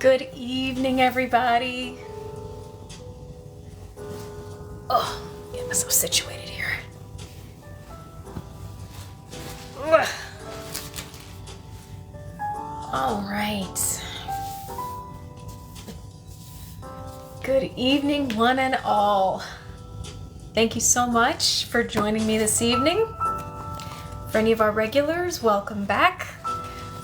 Good evening, everybody. Oh, get myself situated here. Ugh. All right. Good evening, one and all. Thank you so much for joining me this evening. For any of our regulars, welcome back.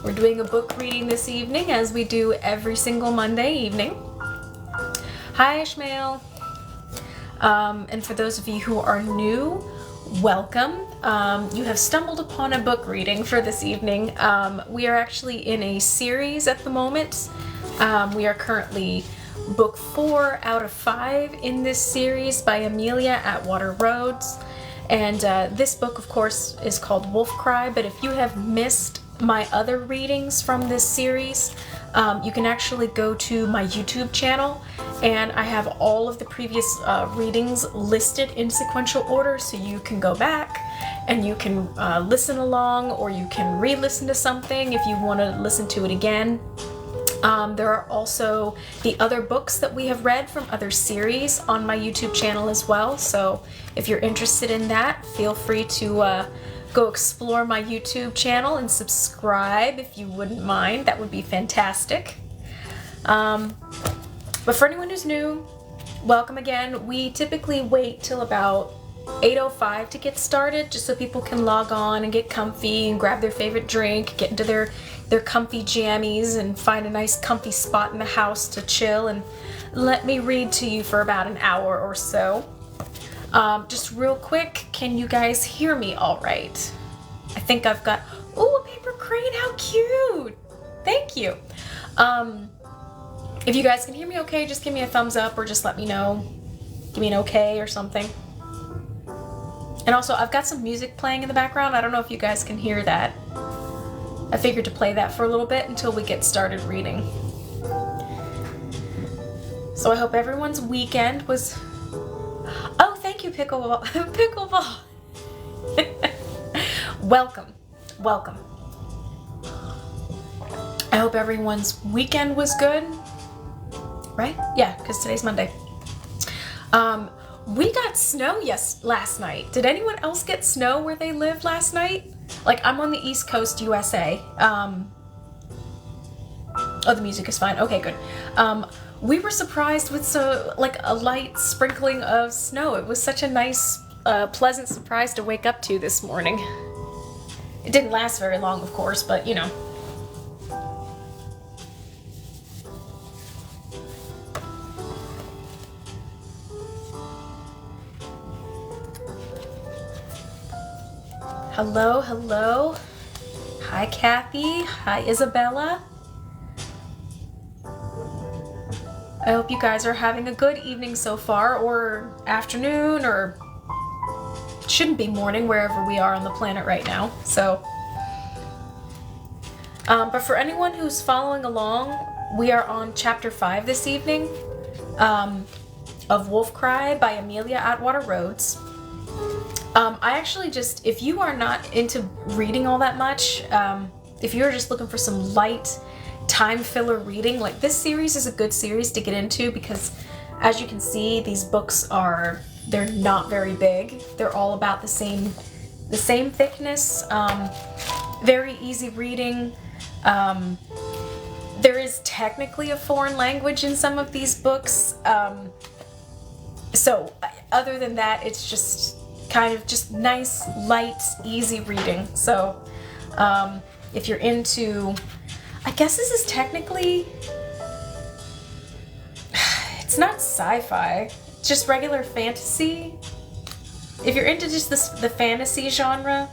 We're doing a book reading this evening, as we do every single Monday evening. Hi, Ishmael. And for those of you who are new, welcome. You have stumbled upon a book reading for this evening. We are actually in a series at the moment. We are currently book 4 out of 5 in this series by Amelia Atwater Rhodes. And this book, of course, is called Wolfcry, but if you have missed my other readings from this series, you can actually go to my YouTube channel, and I have all of the previous readings listed in sequential order, so you can go back and you can listen along, or you can re-listen to something if you want to listen to it again. There are also the other books that we have read from other series on my YouTube channel as well, so if you're interested in that, feel free to go explore my YouTube channel and subscribe if you wouldn't mind. That would be fantastic. But for anyone who's new, welcome again. We typically wait till about 8:05 to get started, just so people can log on and get comfy and grab their favorite drink, get into their comfy jammies and find a nice comfy spot in the house to chill and let me read to you for about an hour or so. Just real quick, can you guys hear me all right? I think I've got, oh, a paper crane, how cute! Thank you. If you guys can hear me okay, just give me a thumbs up or just let me know. Give me an okay or something. And also, I've got some music playing in the background. I don't know if you guys can hear that. I figured to play that for a little bit until we get started reading. So I hope everyone's weekend was... Oh, thank you, Pickleball. Pickleball. Welcome. Welcome. I hope everyone's weekend was good. Right? Yeah, because today's Monday. We got snow last night. Did anyone else get snow where they live last night? Like, I'm on the East Coast, USA. Oh, the music is fine. Okay, good. We were surprised with a light sprinkling of snow. It was such a nice, pleasant surprise to wake up to this morning. It didn't last very long, of course, but you know. Hello, hello. Hi, Kathy. Hi, Isabella. I hope you guys are having a good evening so far, or afternoon, or shouldn't be morning wherever we are on the planet right now. So, but for anyone who's following along, we are on chapter 5 this evening of Wolfcry by Amelia Atwater Rhodes. I actually just, if you are not into reading all that much, if you're just looking for some light time filler reading, like, this series is a good series to get into because, as you can see, these books they're not very big. They're all about the same thickness, very easy reading. There is technically a foreign language in some of these books, so other than that, it's just kind of just nice, light, easy reading. So if you're into, I guess this is technically, it's not sci-fi, it's just regular fantasy. If you're into just the fantasy genre,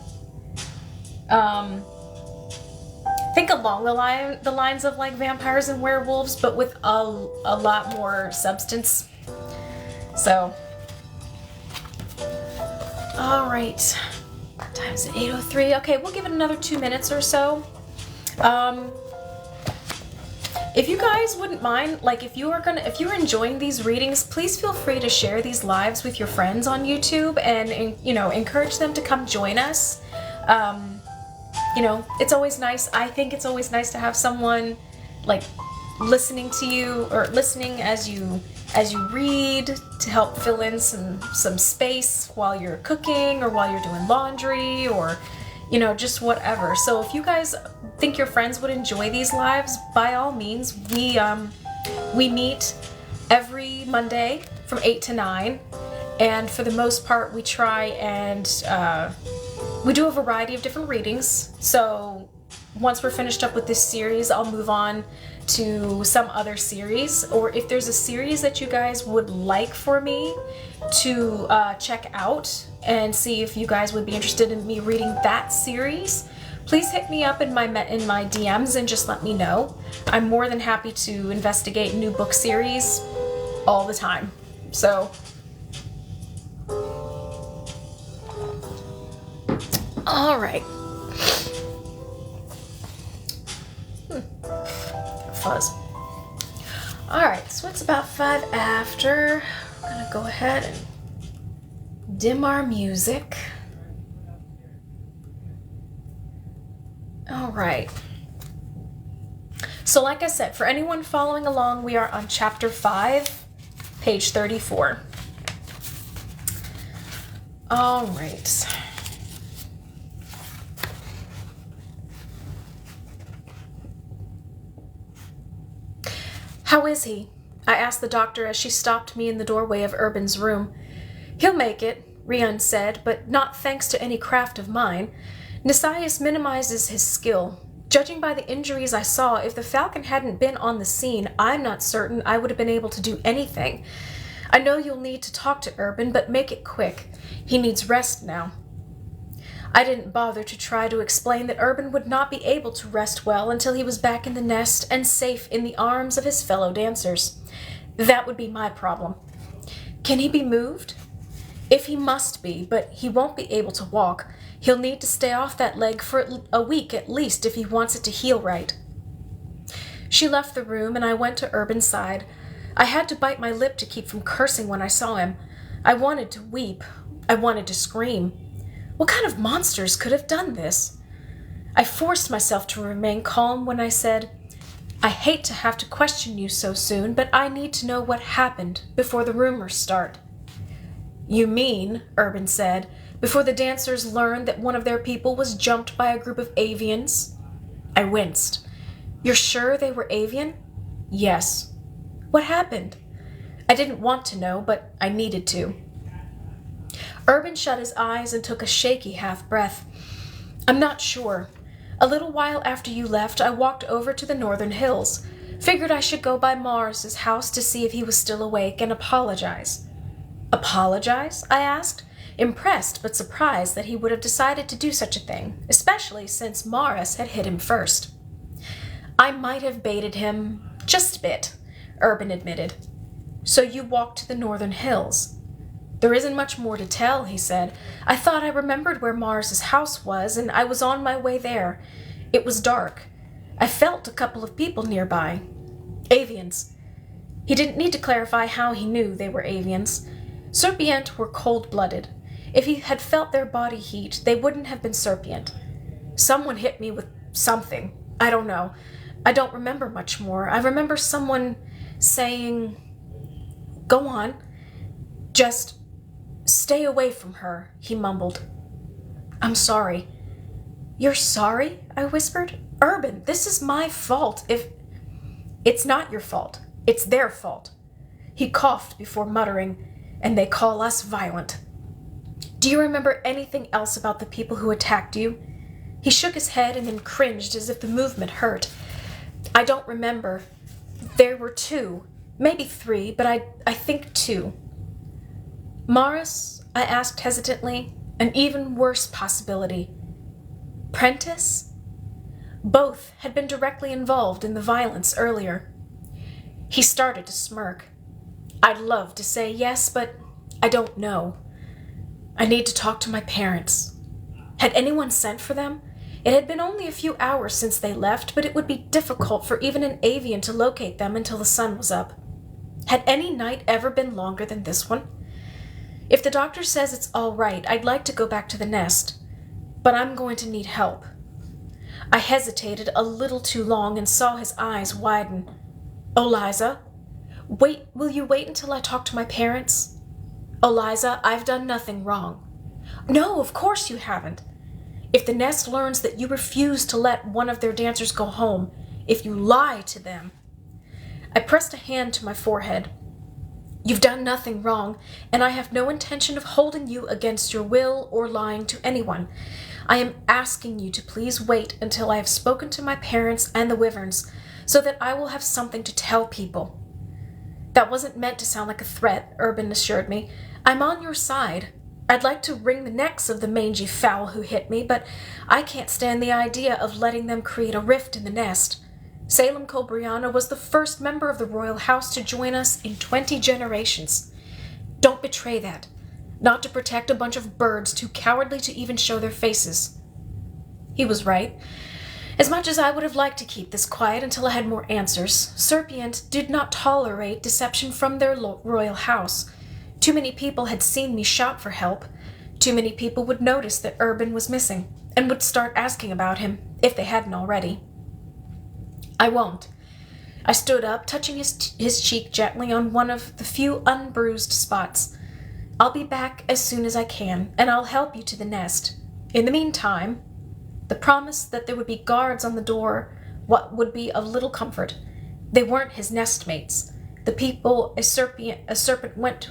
think along the lines of like vampires and werewolves, but with a lot more substance. So, all right, what time is it? 8:03. Okay, we'll give it another 2 minutes or so. If you guys wouldn't mind, like, if you're enjoying these readings, please feel free to share these lives with your friends on YouTube and you know, encourage them to come join us. You know, it's always nice. I think it's always nice to have someone like listening to you, or listening as you read, to help fill in some space while you're cooking or while you're doing laundry, or just whatever. So if you guys think your friends would enjoy these lives, by all means, we meet every Monday from 8 to 9, and for the most part we try and we do a variety of different readings. So once we're finished up with this series, I'll move on to some other series, or if there's a series that you guys would like for me to check out and see if you guys would be interested in me reading that series, please hit me up in my DMs and just let me know. I'm more than happy to investigate new book series all the time. So all right. Fuzz. Alright, so it's about 5 after. We're gonna go ahead and dim our music. Alright. So like I said, for anyone following along, we are on chapter 5, page 34. Alright. How is he? I asked the doctor as she stopped me in the doorway of Urban's room. He'll make it, Rian said, but not thanks to any craft of mine. Nasias minimizes his skill. Judging by the injuries I saw, if the Falcon hadn't been on the scene, I'm not certain I would have been able to do anything. I know you'll need to talk to Urban, but make it quick. He needs rest now. I didn't bother to try to explain that Urban would not be able to rest well until he was back in the nest and safe in the arms of his fellow dancers. That would be my problem. Can he be moved? If he must be, but he won't be able to walk. He'll need to stay off that leg for a week at least if he wants it to heal right. She left the room and I went to Urban's side. I had to bite my lip to keep from cursing when I saw him. I wanted to weep. I wanted to scream. What kind of monsters could have done this? I forced myself to remain calm when I said, I hate to have to question you so soon, but I need to know what happened before the rumors start. You mean, Urban said, before the dancers learned that one of their people was jumped by a group of avians? I winced. You're sure they were avian? Yes. What happened? I didn't want to know, but I needed to. Urban shut his eyes and took a shaky half-breath. I'm not sure. A little while after you left, I walked over to the northern hills. Figured I should go by Morris's house to see if he was still awake and apologize. Apologize? I asked, impressed but surprised that he would have decided to do such a thing, especially since Morris had hit him first. I might have baited him just a bit, Urban admitted. So you walked to the northern hills. There isn't much more to tell, he said. I thought I remembered where Morris's house was, and I was on my way there. It was dark. I felt a couple of people nearby. Avians. He didn't need to clarify how he knew they were avians. Serpient were cold-blooded. If he had felt their body heat, they wouldn't have been serpient. Someone hit me with something. I don't know. I don't remember much more. I remember someone saying, Go on. Just stay away from her, he mumbled. I'm sorry. You're sorry? I whispered. Urban, this is my fault. If it's not your fault, it's their fault. He coughed before muttering, and they call us violent. Do you remember anything else about the people who attacked you? He shook his head and then cringed as if the movement hurt. I don't remember. There were 2, maybe 3, but I think 2. Morris? I asked hesitantly. An even worse possibility. Prentice? Both had been directly involved in the violence earlier. He started to smirk. I'd love to say yes, but I don't know. I need to talk to my parents. Had anyone sent for them? It had been only a few hours since they left, but it would be difficult for even an avian to locate them until the sun was up. Had any night ever been longer than this one? If the doctor says it's all right, I'd like to go back to the nest, but I'm going to need help. I hesitated a little too long and saw his eyes widen. "Oh, Liza, will you wait until I talk to my parents?" "Oh, Liza, I've done nothing wrong." "No, of course you haven't. If the nest learns that you refuse to let one of their dancers go home, if you lie to them—" I pressed a hand to my forehead. "You've done nothing wrong, and I have no intention of holding you against your will or lying to anyone. I am asking you to please wait until I have spoken to my parents and the Wyverns, so that I will have something to tell people." "That wasn't meant to sound like a threat," Urban assured me. "I'm on your side. I'd like to wring the necks of the mangy fowl who hit me, but I can't stand the idea of letting them create a rift in the nest. Salem Cobriana was the first member of the royal house to join us in 20 generations. Don't betray that. Not to protect a bunch of birds too cowardly to even show their faces." He was right. As much as I would have liked to keep this quiet until I had more answers, Serpient did not tolerate deception from their royal house. Too many people had seen me shout for help. Too many people would notice that Urban was missing and would start asking about him, if they hadn't already. "I won't." I stood up, touching his cheek gently on one of the few unbruised spots. "I'll be back as soon as I can, and I'll help you to the nest. In the meantime—" The promise that there would be guards on the door would be of little comfort. They weren't his nestmates. The people a serpent went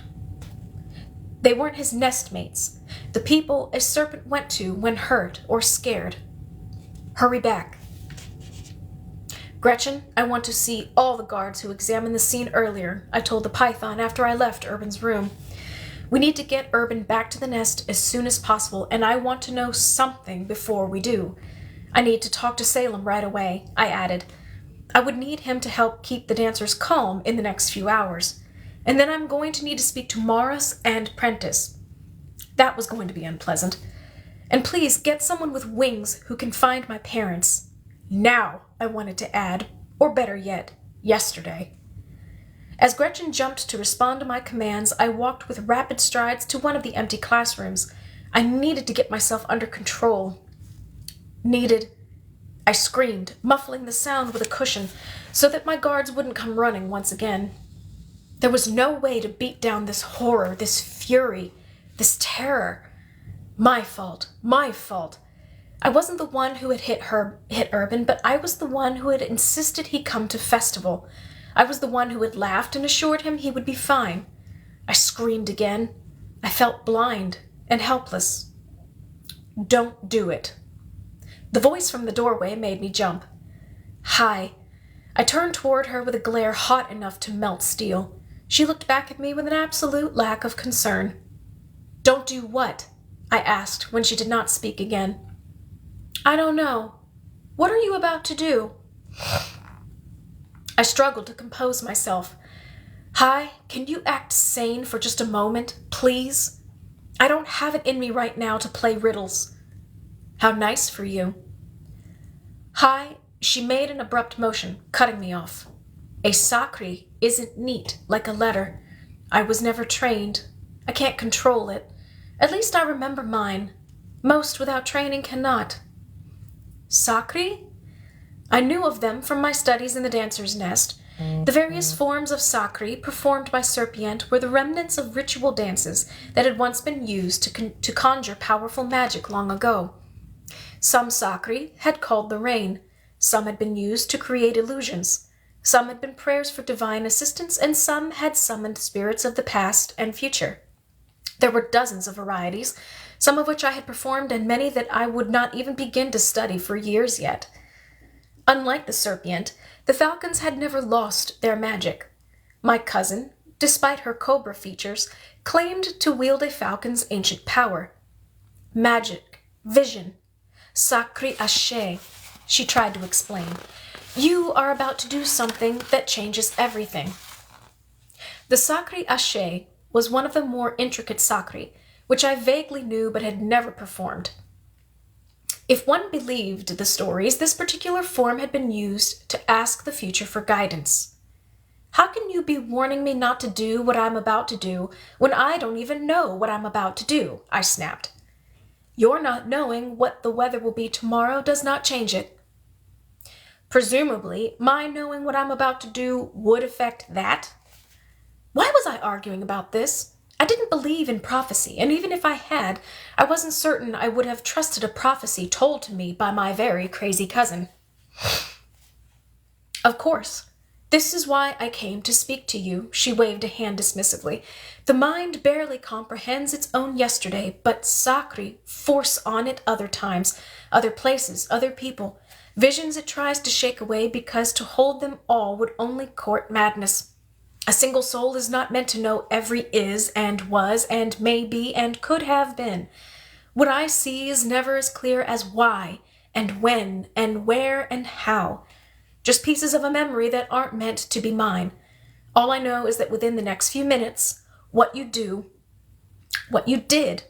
They weren't his nestmates. The people a serpent went to when hurt or scared. "Hurry back." "Gretchen, I want to see all the guards who examined the scene earlier," I told the python after I left Urban's room. "We need to get Urban back to the nest as soon as possible, and I want to know something before we do. I need to talk to Salem right away," I added. "I would need him to help keep the dancers calm in the next few hours. And then I'm going to need to speak to Morris and Prentice." That was going to be unpleasant. "And please get someone with wings who can find my parents. Now," I wanted to add, or better yet, yesterday. As Gretchen jumped to respond to my commands, I walked with rapid strides to one of the empty classrooms. I needed to get myself under control. I screamed, muffling the sound with a cushion so that my guards wouldn't come running once again. There was no way to beat down this horror, this fury, this terror. My fault. I wasn't the one who had hit Urban, but I was the one who had insisted he come to festival. I was the one who had laughed and assured him he would be fine. I screamed again. I felt blind and helpless. "Don't do it." The voice from the doorway made me jump. "Hi." I turned toward her with a glare hot enough to melt steel. She looked back at me with an absolute lack of concern. "Don't do what?" I asked when she did not speak again. "I don't know. What are you about to do?" I struggled to compose myself. "Hi, can you act sane for just a moment, please? I don't have it in me right now to play riddles." "How nice for you." "Hi," she made an abrupt motion, cutting me off. "A sakri isn't neat like a letter. I was never trained. I can't control it. At least I remember mine. Most without training cannot." "Sakri?" I knew of them from my studies in the dancer's nest. The various forms of sakri performed by Serpient were the remnants of ritual dances that had once been used to conjure powerful magic long ago. Some sakri had called the rain. Some had been used to create illusions. Some had been prayers for divine assistance, and some had summoned spirits of the past and future. There were dozens of varieties, some of which I had performed and many that I would not even begin to study for years yet. Unlike the Serpient, the falcons had never lost their magic. My cousin, despite her cobra features, claimed to wield a falcon's ancient power. "Magic, vision, sacré haché," she tried to explain. "You are about to do something that changes everything." The sacré haché was one of the more intricate sakri, which I vaguely knew but had never performed. If one believed the stories, this particular form had been used to ask the future for guidance. "How can you be warning me not to do what I'm about to do when I don't even know what I'm about to do?" I snapped. "Your not knowing what the weather will be tomorrow does not change it." Presumably, my knowing what I'm about to do would affect that. Why was I arguing about this? I didn't believe in prophecy, and even if I had, I wasn't certain I would have trusted a prophecy told to me by my very crazy cousin. Of course. This is why I came to speak to you, she waved a hand dismissively. The mind barely comprehends its own yesterday, but Sakri force on it other times, other places, other people. Visions it tries to shake away because to hold them all would only court madness. A single soul is not meant to know every is and was and may be and could have been. What I see is never as clear as why and when and where and how. Just pieces of a memory that aren't meant to be mine. All I know is that within the next few minutes, what you do, what you did,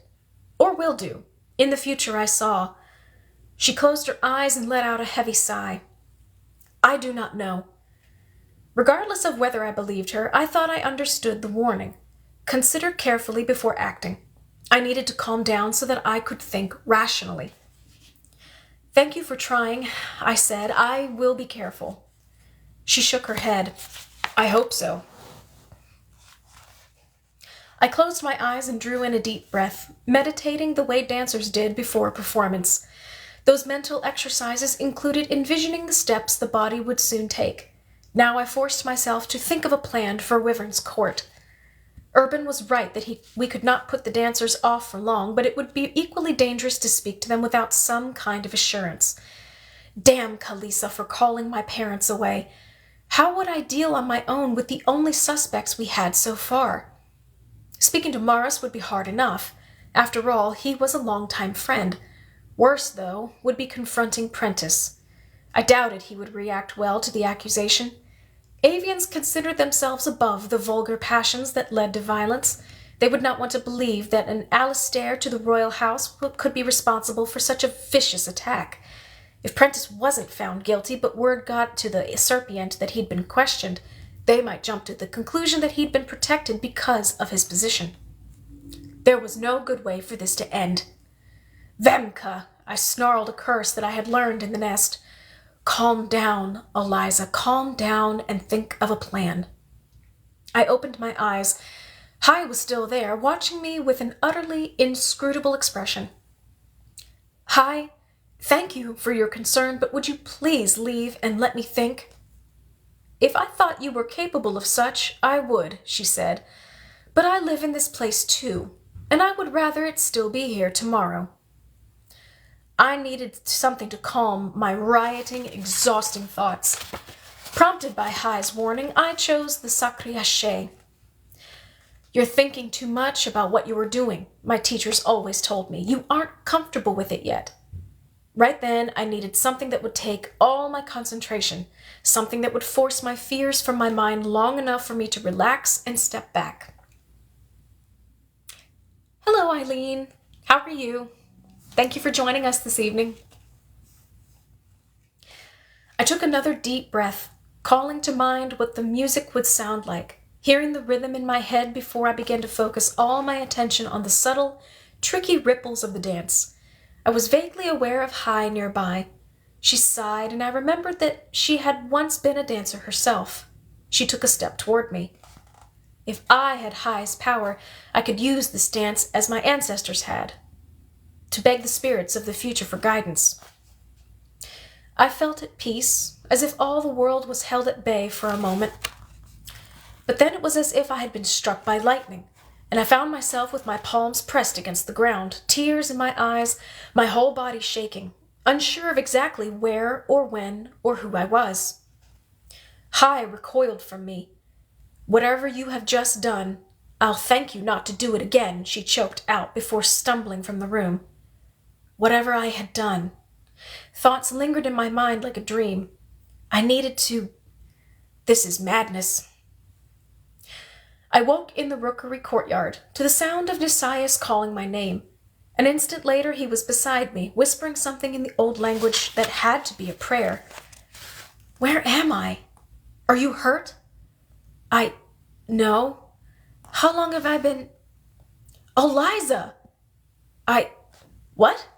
or will do, in the future I saw. She closed her eyes and let out a heavy sigh. I do not know. Regardless of whether I believed her, I thought I understood the warning. Consider carefully before acting. I needed to calm down so that I could think rationally. Thank you for trying, I said. I will be careful. She shook her head. I hope so. I closed my eyes and drew in a deep breath, meditating the way dancers did before a performance. Those mental exercises included envisioning the steps the body would soon take. Now I forced myself to think of a plan for Wyvern's court. Urban was right that we could not put the dancers off for long, but it would be equally dangerous to speak to them without some kind of assurance. Damn Kalisa for calling my parents away. How would I deal on my own with the only suspects we had so far? Speaking to Morris would be hard enough. After all, he was a longtime friend. Worse, though, would be confronting Prentice. I doubted he would react well to the accusation. Avians considered themselves above the vulgar passions that led to violence. They would not want to believe that an Alistair to the royal house could be responsible for such a vicious attack. If Prentice wasn't found guilty, but word got to the Serpient that he'd been questioned, they might jump to the conclusion that he'd been protected because of his position. There was no good way for this to end. Vemka! I snarled a curse that I had learned in the nest. Calm down, Eliza, calm down and think of a plan. I opened my eyes. Hai was still there, watching me with an utterly inscrutable expression. Hai, thank you for your concern, but would you please leave and let me think? If I thought you were capable of such, I would, she said. But I live in this place too, and I would rather it still be here tomorrow. I needed something to calm my rioting, exhausting thoughts. Prompted by Hai's warning, I chose the Sacré Haché. You're thinking too much about what you are doing, my teachers always told me. You aren't comfortable with it yet. Right then, I needed something that would take all my concentration, something that would force my fears from my mind long enough for me to relax and step back. Hello, Eileen. How are you? Thank you for joining us this evening. I took another deep breath, calling to mind what the music would sound like, hearing the rhythm in my head before I began to focus all my attention on the subtle, tricky ripples of the dance. I was vaguely aware of Hai nearby. She sighed, and I remembered that she had once been a dancer herself. She took a step toward me. If I had Hai's power, I could use this dance as my ancestors had, to beg the spirits of the future for guidance. I felt at peace, as if all the world was held at bay for a moment. But then it was as if I had been struck by lightning, and I found myself with my palms pressed against the ground, tears in my eyes, my whole body shaking, unsure of exactly where or when or who I was. Hai recoiled from me. Whatever you have just done, I'll thank you not to do it again, she choked out before stumbling from the room. Whatever I had done. Thoughts lingered in my mind like a dream. I needed to... This is madness. I woke in the rookery courtyard to the sound of Nisias calling my name. An instant later he was beside me, whispering something in the old language that had to be a prayer. Where am I? Are you hurt? No. How long have I been... Eliza! What?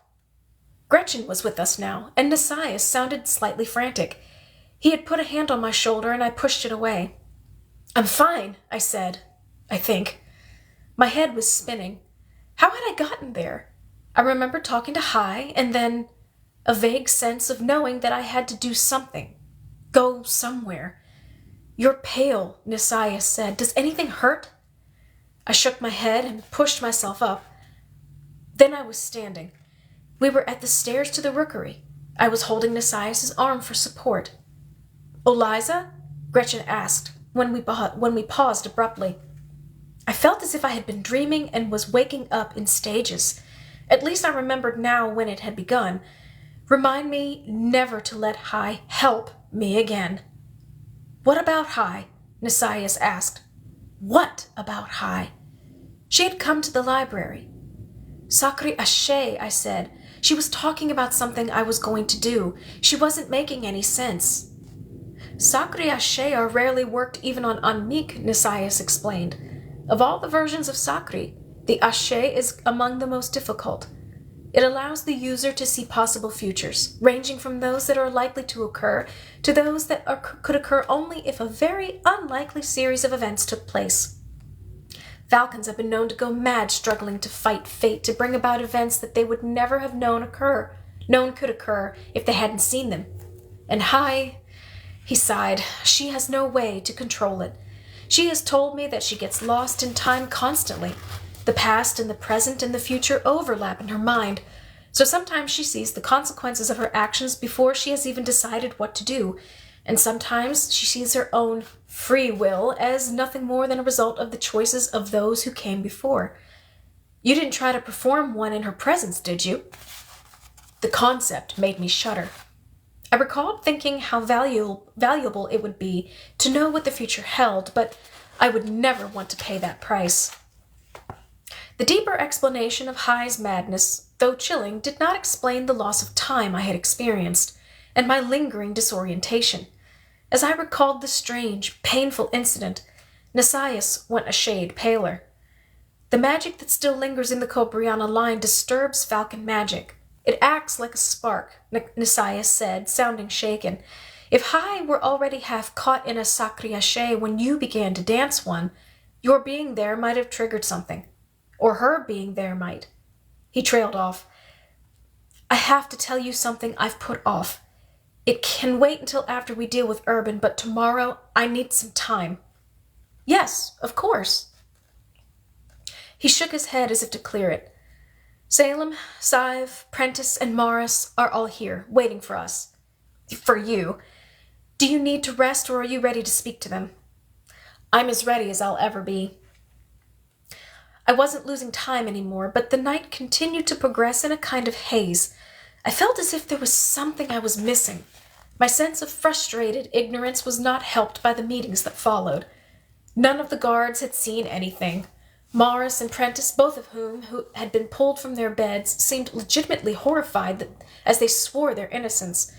Gretchen was with us now, and Nisias sounded slightly frantic. He had put a hand on my shoulder and I pushed it away. "I'm fine," I said. I think. My head was spinning. How had I gotten there? I remember talking to Hai, and then a vague sense of knowing that I had to do something. Go somewhere. "You're pale," Nisaya said. "Does anything hurt?" I shook my head and pushed myself up. Then I was standing. We were at the stairs to the rookery. I was holding Nisaias' arm for support. "Eliza?" Gretchen asked when we paused abruptly. I felt as if I had been dreaming and was waking up in stages. At least I remembered now when it had begun. Remind me never to let Hai help me again. "What about Hai?" Nisaias asked. What about Hai? She had come to the library. "Sakri Ashe," I said. She was talking about something I was going to do. She wasn't making any sense. "Sakri Ashe are rarely worked even on Anmik," Nisaias explained. "Of all the versions of Sakri, the Ashe is among the most difficult. It allows the user to see possible futures, ranging from those that are likely to occur to those that could occur only if a very unlikely series of events took place. Falcons have been known to go mad struggling to fight fate to bring about events that they would never have known could occur if they hadn't seen them. And Hai," he sighed, "she has no way to control it. She has told me that she gets lost in time constantly. The past and the present and the future overlap in her mind, so sometimes she sees the consequences of her actions before she has even decided what to do, and sometimes she sees her own free will as nothing more than a result of the choices of those who came before. You didn't try to perform one in her presence, did you?" The concept made me shudder. I recalled thinking how valuable it would be to know what the future held, but I would never want to pay that price. The deeper explanation of Hai's madness, though chilling, did not explain the loss of time I had experienced, and my lingering disorientation. As I recalled the strange, painful incident, Nisaias went a shade paler. "The magic that still lingers in the Cobriana line disturbs Falcon magic. It acts like a spark," Nisaias said, sounding shaken. "If Hai were already half caught in a Sakri Ashe when you began to dance one, your being there might have triggered something. Or her being there might." He trailed off. "I have to tell you something I've put off. It can wait until after we deal with Urban, but tomorrow I need some time." "Yes, of course." He shook his head as if to clear it. "Salem, Sive, Prentice, and Morris are all here, waiting for us. For you. Do you need to rest, or are you ready to speak to them?" "I'm as ready as I'll ever be." I wasn't losing time anymore, but the night continued to progress in a kind of haze. I felt as if there was something I was missing. My sense of frustrated ignorance was not helped by the meetings that followed. None of the guards had seen anything. Morris and Prentice, both of whom had been pulled from their beds, seemed legitimately horrified as they swore their innocence.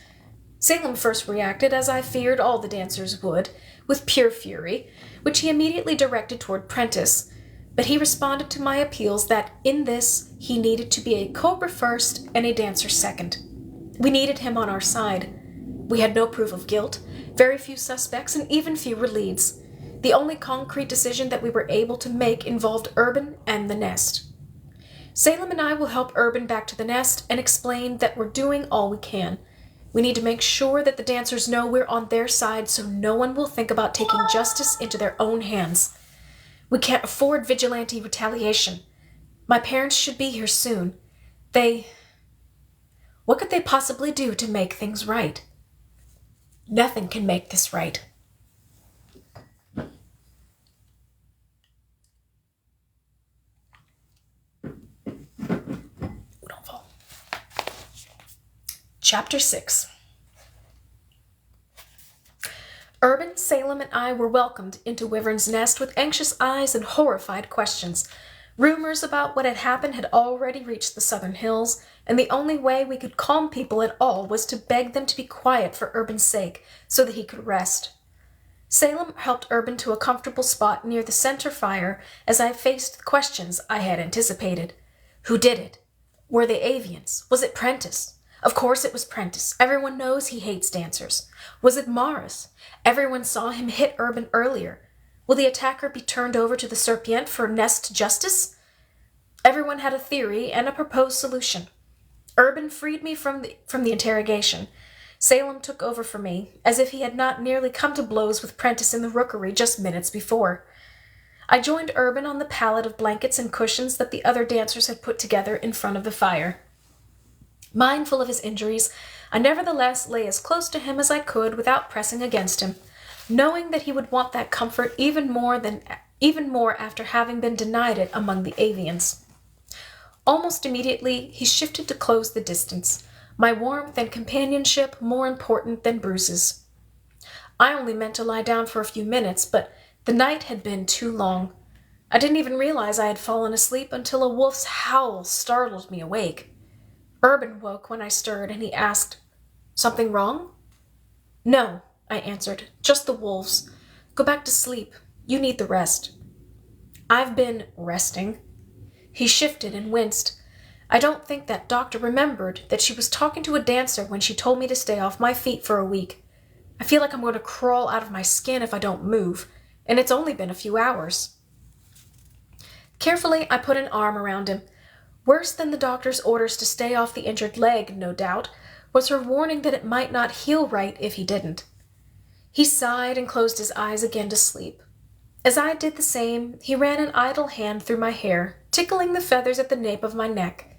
Salem first reacted, as I feared all the dancers would, with pure fury, which he immediately directed toward Prentice. But he responded to my appeals that, in this, he needed to be a cobra first and a dancer second. We needed him on our side. We had no proof of guilt, very few suspects, and even fewer leads. The only concrete decision that we were able to make involved Urban and the nest. Salem and I will help Urban back to the nest and explain that we're doing all we can. We need to make sure that the dancers know we're on their side so no one will think about taking justice into their own hands. We can't afford vigilante retaliation. My parents should be here soon. What could they possibly do to make things right? Nothing can make this right. Don't fall. Chapter 6. Urban, Salem, and I were welcomed into Wyvern's Nest with anxious eyes and horrified questions. Rumors about what had happened had already reached the southern hills, and the only way we could calm people at all was to beg them to be quiet for Urban's sake, so that he could rest. Salem helped Urban to a comfortable spot near the center fire as I faced the questions I had anticipated. Who did it? Were they avians? Was it Prentice? Of course it was Prentice. Everyone knows he hates dancers. Was it Morris? Everyone saw him hit Urban earlier. Will the attacker be turned over to the Serpient for nest justice? Everyone had a theory and a proposed solution. Urban freed me from the interrogation. Salem took over for me, as if he had not nearly come to blows with Prentice in the rookery just minutes before. I joined Urban on the pallet of blankets and cushions that the other dancers had put together in front of the fire. Mindful of his injuries, I nevertheless lay as close to him as I could without pressing against him, knowing that he would want that comfort even more after having been denied it among the avians. Almost immediately, he shifted to close the distance, my warmth and companionship more important than bruises. I only meant to lie down for a few minutes, but the night had been too long. I didn't even realize I had fallen asleep until a wolf's howl startled me awake. Urban woke when I stirred, and he asked, "Something wrong?" "No," I answered, "just the wolves. Go back to sleep. You need the rest." "I've been resting." He shifted and winced. I don't think that doctor remembered that she was talking to a dancer when she told me to stay off my feet for a week. I feel like I'm going to crawl out of my skin if I don't move, and it's only been a few hours. Carefully, I put an arm around him. Worse than the doctor's orders to stay off the injured leg, no doubt, was her warning that it might not heal right if he didn't. He sighed and closed his eyes again to sleep. As I did the same, he ran an idle hand through my hair, tickling the feathers at the nape of my neck.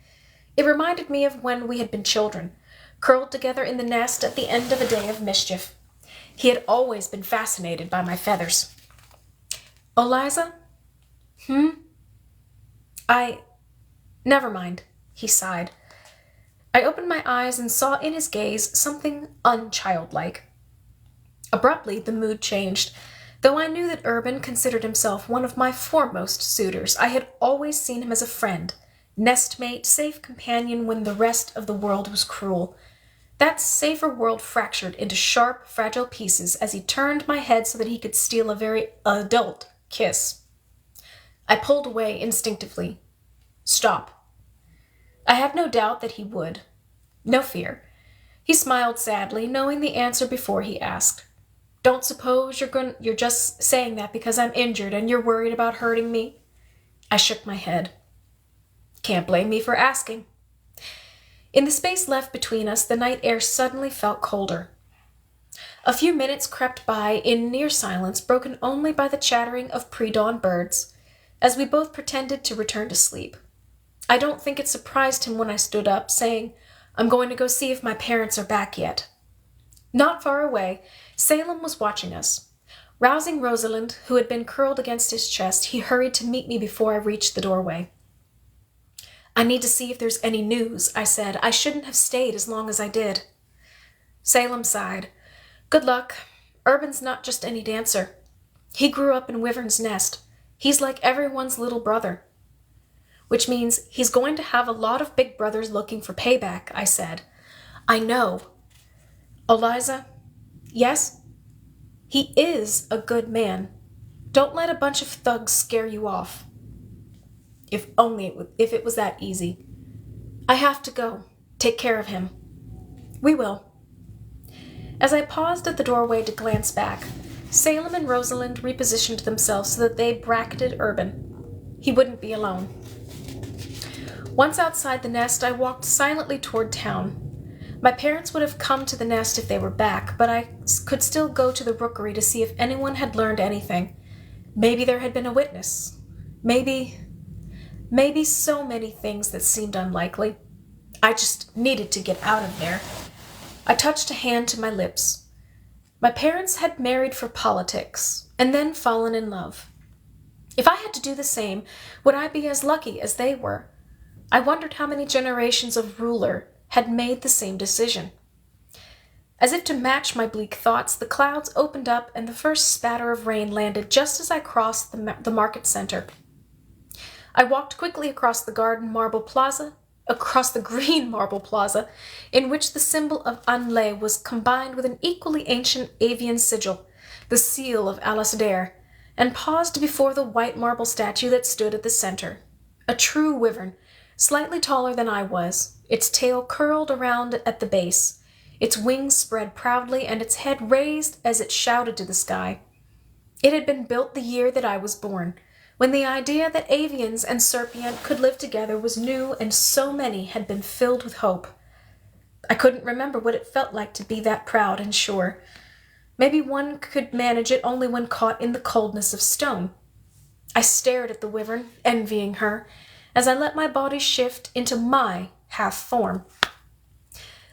It reminded me of when we had been children, curled together in the nest at the end of a day of mischief. He had always been fascinated by my feathers. "Eliza?" Never mind," he sighed. I opened my eyes and saw in his gaze something unchildlike. Abruptly, the mood changed. Though I knew that Urban considered himself one of my foremost suitors, I had always seen him as a friend, nestmate, safe companion when the rest of the world was cruel. That safer world fractured into sharp, fragile pieces as he turned my head so that he could steal a very adult kiss. I pulled away instinctively. "Stop." I had no doubt that he would. No fear. He smiled sadly, knowing the answer before he asked. "Don't suppose you're just saying that because I'm injured and you're worried about hurting me?" I shook my head. "Can't blame me for asking." In the space left between us, the night air suddenly felt colder. A few minutes crept by in near silence, broken only by the chattering of pre-dawn birds, as we both pretended to return to sleep. I don't think it surprised him when I stood up, saying, "I'm going to go see if my parents are back yet." Not far away, Salem was watching us. Rousing Rosalind, who had been curled against his chest, he hurried to meet me before I reached the doorway. "I need to see if there's any news," I said. "I shouldn't have stayed as long as I did." Salem sighed. "Good luck. Urban's not just any dancer. He grew up in Wyvern's Nest. He's like everyone's little brother." "Which means he's going to have a lot of big brothers looking for payback," I said. "I know." "Eliza?" "Yes?" "He is a good man. Don't let a bunch of thugs scare you off." If it was that easy. "I have to go. Take care of him." "We will." As I paused at the doorway to glance back, Salem and Rosalind repositioned themselves so that they bracketed Urban. He wouldn't be alone. Once outside the nest, I walked silently toward town. My parents would have come to the nest if they were back, but I could still go to the rookery to see if anyone had learned anything. Maybe there had been a witness. Maybe so many things that seemed unlikely. I just needed to get out of there. I touched a hand to my lips. My parents had married for politics, and then fallen in love. If I had to do the same, would I be as lucky as they were? I wondered how many generations of ruler had made the same decision. As if to match my bleak thoughts, the clouds opened up and the first spatter of rain landed just as I crossed the market center. I walked quickly across the green marble plaza, in which the symbol of Anlay was combined with an equally ancient avian sigil, the seal of Alasdair, and paused before the white marble statue that stood at the center. A true wyvern, slightly taller than I was, its tail curled around at the base, its wings spread proudly, and its head raised as it shouted to the sky. It had been built the year that I was born, when the idea that avians and serpient could live together was new, and so many had been filled with hope. I couldn't remember what it felt like to be that proud and sure. Maybe one could manage it only when caught in the coldness of stone. I stared at the wyvern, envying her, as I let my body shift into my half-form.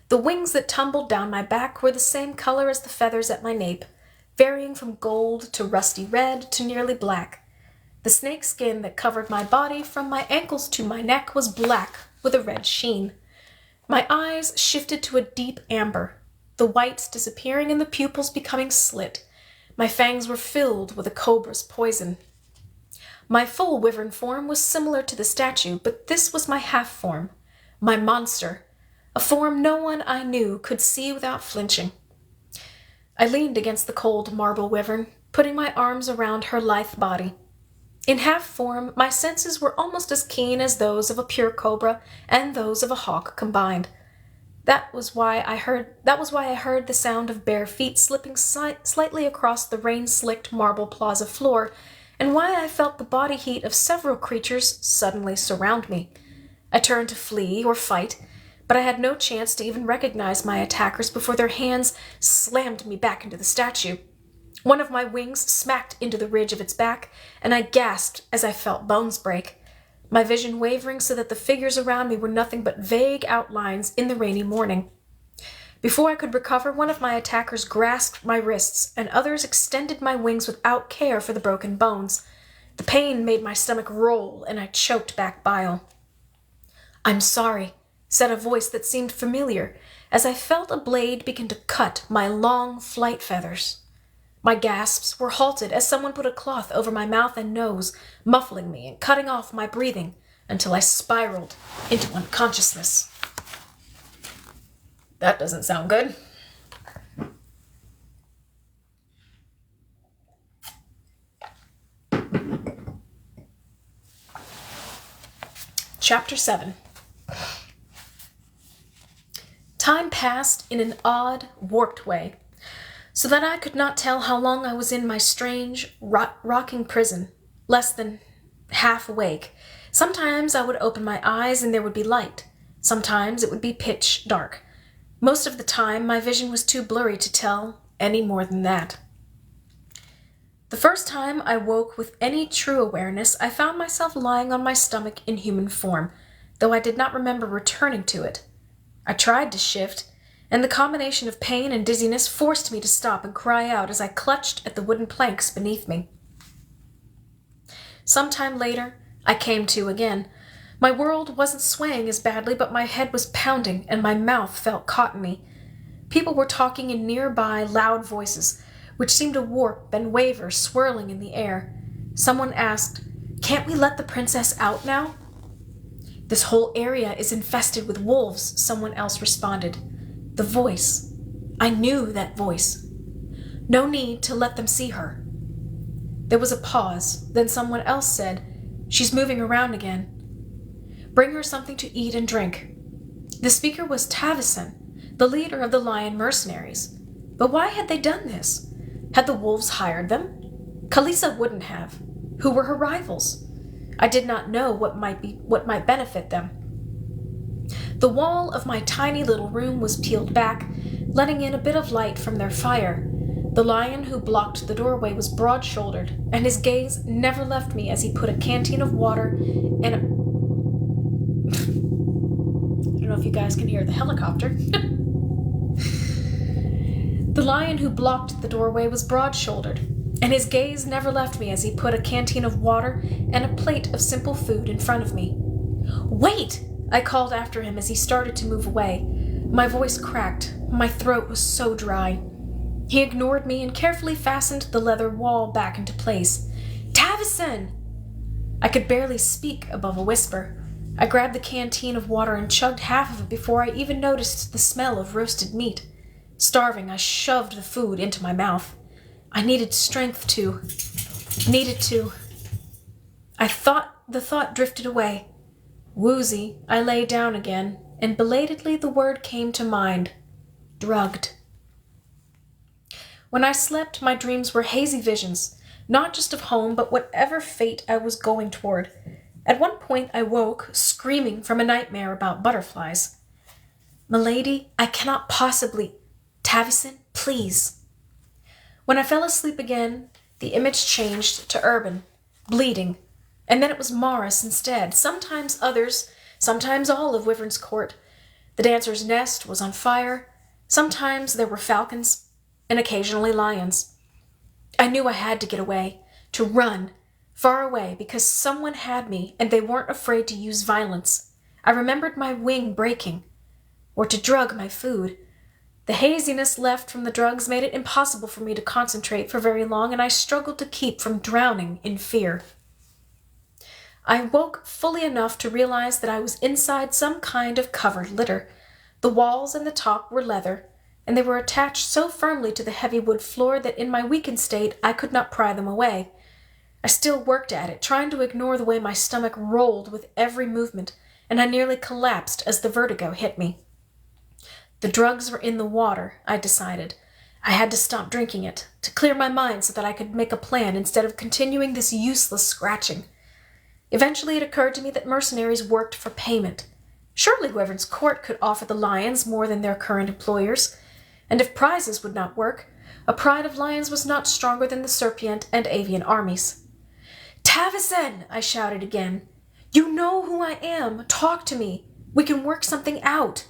The wings that tumbled down my back were the same color as the feathers at my nape, varying from gold to rusty red to nearly black. The snake skin that covered my body from my ankles to my neck was black with a red sheen. My eyes shifted to a deep amber, the whites disappearing and the pupils becoming slit. My fangs were filled with a cobra's poison. My full wyvern form was similar to the statue, but this was my half form, my monster, a form no one I knew could see without flinching. I leaned against the cold marble wyvern, putting my arms around her lithe body. In half form, my senses were almost as keen as those of a pure cobra and those of a hawk combined. That was why I heard the sound of bare feet slipping slightly across the rain-slicked marble plaza floor, and why I felt the body heat of several creatures suddenly surround me. I turned to flee or fight, but I had no chance to even recognize my attackers before their hands slammed me back into the statue. One of my wings smacked into the ridge of its back, and I gasped as I felt bones break, my vision wavering so that the figures around me were nothing but vague outlines in the rainy morning. Before I could recover, one of my attackers grasped my wrists, and others extended my wings without care for the broken bones. The pain made my stomach roll, and I choked back bile. "I'm sorry," said a voice that seemed familiar, as I felt a blade begin to cut my long flight feathers. My gasps were halted as someone put a cloth over my mouth and nose, muffling me and cutting off my breathing until I spiraled into unconsciousness. That doesn't sound good. Chapter 7. Time passed in an odd, warped way, so that I could not tell how long I was in my strange, rocking prison, less than half awake. Sometimes I would open my eyes and there would be light. Sometimes it would be pitch dark. Most of the time, my vision was too blurry to tell any more than that. The first time I woke with any true awareness, I found myself lying on my stomach in human form, though I did not remember returning to it. I tried to shift, and the combination of pain and dizziness forced me to stop and cry out as I clutched at the wooden planks beneath me. Some time later, I came to again. My world wasn't swaying as badly, but my head was pounding and my mouth felt cottony. People were talking in nearby loud voices, which seemed to warp and waver, swirling in the air. Someone asked, "Can't we let the princess out now?" "This whole area is infested with wolves," someone else responded. The voice. I knew that voice. "No need to let them see her." There was a pause. Then someone else said, "She's moving around again. Bring her something to eat and drink." The speaker was Tavison, the leader of the lion mercenaries. But why had they done this? Had the wolves hired them? Kalisa wouldn't have. Who were her rivals? I did not know what might benefit them. The wall of my tiny little room was peeled back, letting in a bit of light from their fire. The lion who blocked the doorway was broad-shouldered, and his gaze never left me as he put a canteen of water and a... I don't know if you guys can hear the helicopter. The lion who blocked the doorway was broad-shouldered, and his gaze never left me as he put a canteen of water and a plate of simple food in front of me. "Wait!" I called after him as he started to move away. My voice cracked. My throat was so dry. He ignored me and carefully fastened the leather wall back into place. "Tavison!" I could barely speak above a whisper. I grabbed the canteen of water and chugged half of it before I even noticed the smell of roasted meat. Starving, I shoved the food into my mouth. I needed strength to... The thought drifted away. Woozy, I lay down again, and belatedly the word came to mind: drugged. When I slept, my dreams were hazy visions, not just of home, but whatever fate I was going toward. At one point I woke, screaming from a nightmare about butterflies. "Milady, I cannot possibly. Tavison, please." When I fell asleep again, the image changed to Urban, bleeding, and then it was Morris instead. Sometimes others, sometimes all of Wyvern's court. The dancer's nest was on fire. Sometimes there were falcons, and occasionally lions. I knew I had to get away, to run, far away, because someone had me, and they weren't afraid to use violence. I remembered my wing breaking, or to drug my food. The haziness left from the drugs made it impossible for me to concentrate for very long, and I struggled to keep from drowning in fear. I woke fully enough to realize that I was inside some kind of covered litter. The walls and the top were leather, and they were attached so firmly to the heavy wood floor that in my weakened state I could not pry them away. I still worked at it, trying to ignore the way my stomach rolled with every movement, and I nearly collapsed as the vertigo hit me. The drugs were in the water, I decided. I had to stop drinking it, to clear my mind so that I could make a plan instead of continuing this useless scratching. Eventually it occurred to me that mercenaries worked for payment. Surely Wyvern's court could offer the lions more than their current employers, and if prizes would not work, a pride of lions was not stronger than the Serpient and Avian armies. "Tavison!" I shouted again. "You know who I am. Talk to me. We can work something out."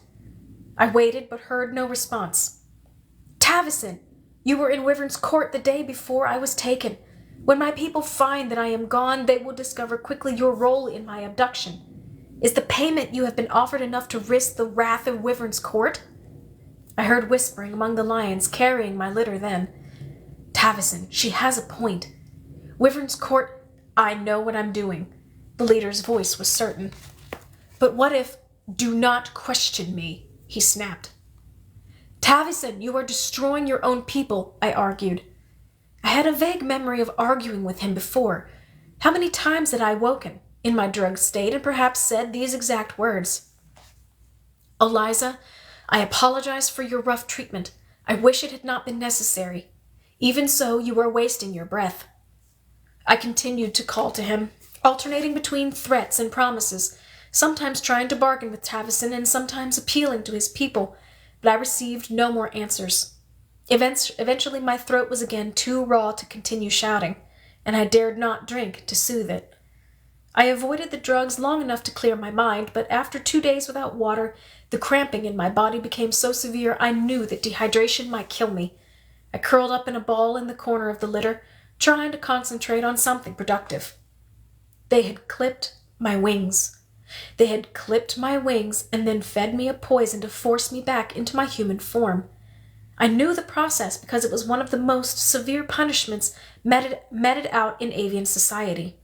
I waited, but heard no response. "Tavison, you were in Wyvern's court the day before I was taken. When my people find that I am gone, they will discover quickly your role in my abduction. Is the payment you have been offered enough to risk the wrath of Wyvern's court?" I heard whispering among the lions carrying my litter then. "Tavison, she has a point. Wyvern's court—" "I know what I'm doing." The leader's voice was certain. "But what if—" "Do not question me," he snapped. "Tavison, you are destroying your own people," I argued. I had a vague memory of arguing with him before. How many times had I woken, in my drugged state, and perhaps said these exact words? "Eliza, I apologize for your rough treatment. I wish it had not been necessary. Even so, you are wasting your breath." I continued to call to him, alternating between threats and promises, sometimes trying to bargain with Tavison and sometimes appealing to his people, but I received no more answers. Eventually my throat was again too raw to continue shouting, and I dared not drink to soothe it. I avoided the drugs long enough to clear my mind, but after 2 days without water, the cramping in my body became so severe I knew that dehydration might kill me. I curled up in a ball in the corner of the litter, trying to concentrate on something productive. They had clipped my wings. They had clipped my wings and then fed me a poison to force me back into my human form. I knew the process because it was one of the most severe punishments meted out in avian society.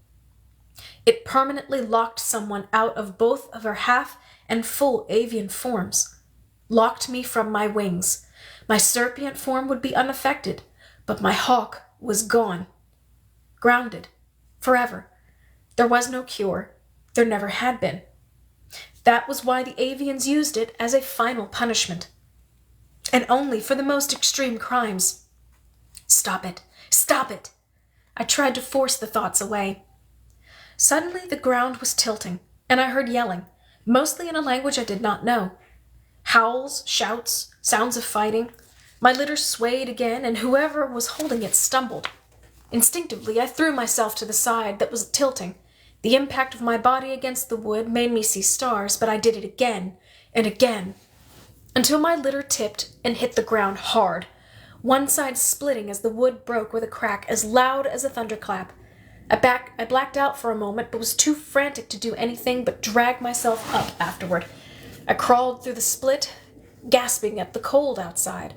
It permanently locked someone out of both of her half and full avian forms. Locked me from my wings. My serpient form would be unaffected, but my hawk was gone. Grounded. Forever. There was no cure. There never had been. That was why the avians used it as a final punishment. And only for the most extreme crimes. Stop it! Stop it! I tried to force the thoughts away. Suddenly the ground was tilting, and I heard yelling, mostly in a language I did not know. Howls, shouts, sounds of fighting. My litter swayed again, and whoever was holding it stumbled. Instinctively, I threw myself to the side that was tilting. The impact of my body against the wood made me see stars, but I did it again and again, until my litter tipped and hit the ground hard, one side splitting as the wood broke with a crack as loud as a thunderclap. I blacked out for a moment, but was too frantic to do anything but drag myself up afterward. I crawled through the split, gasping at the cold outside.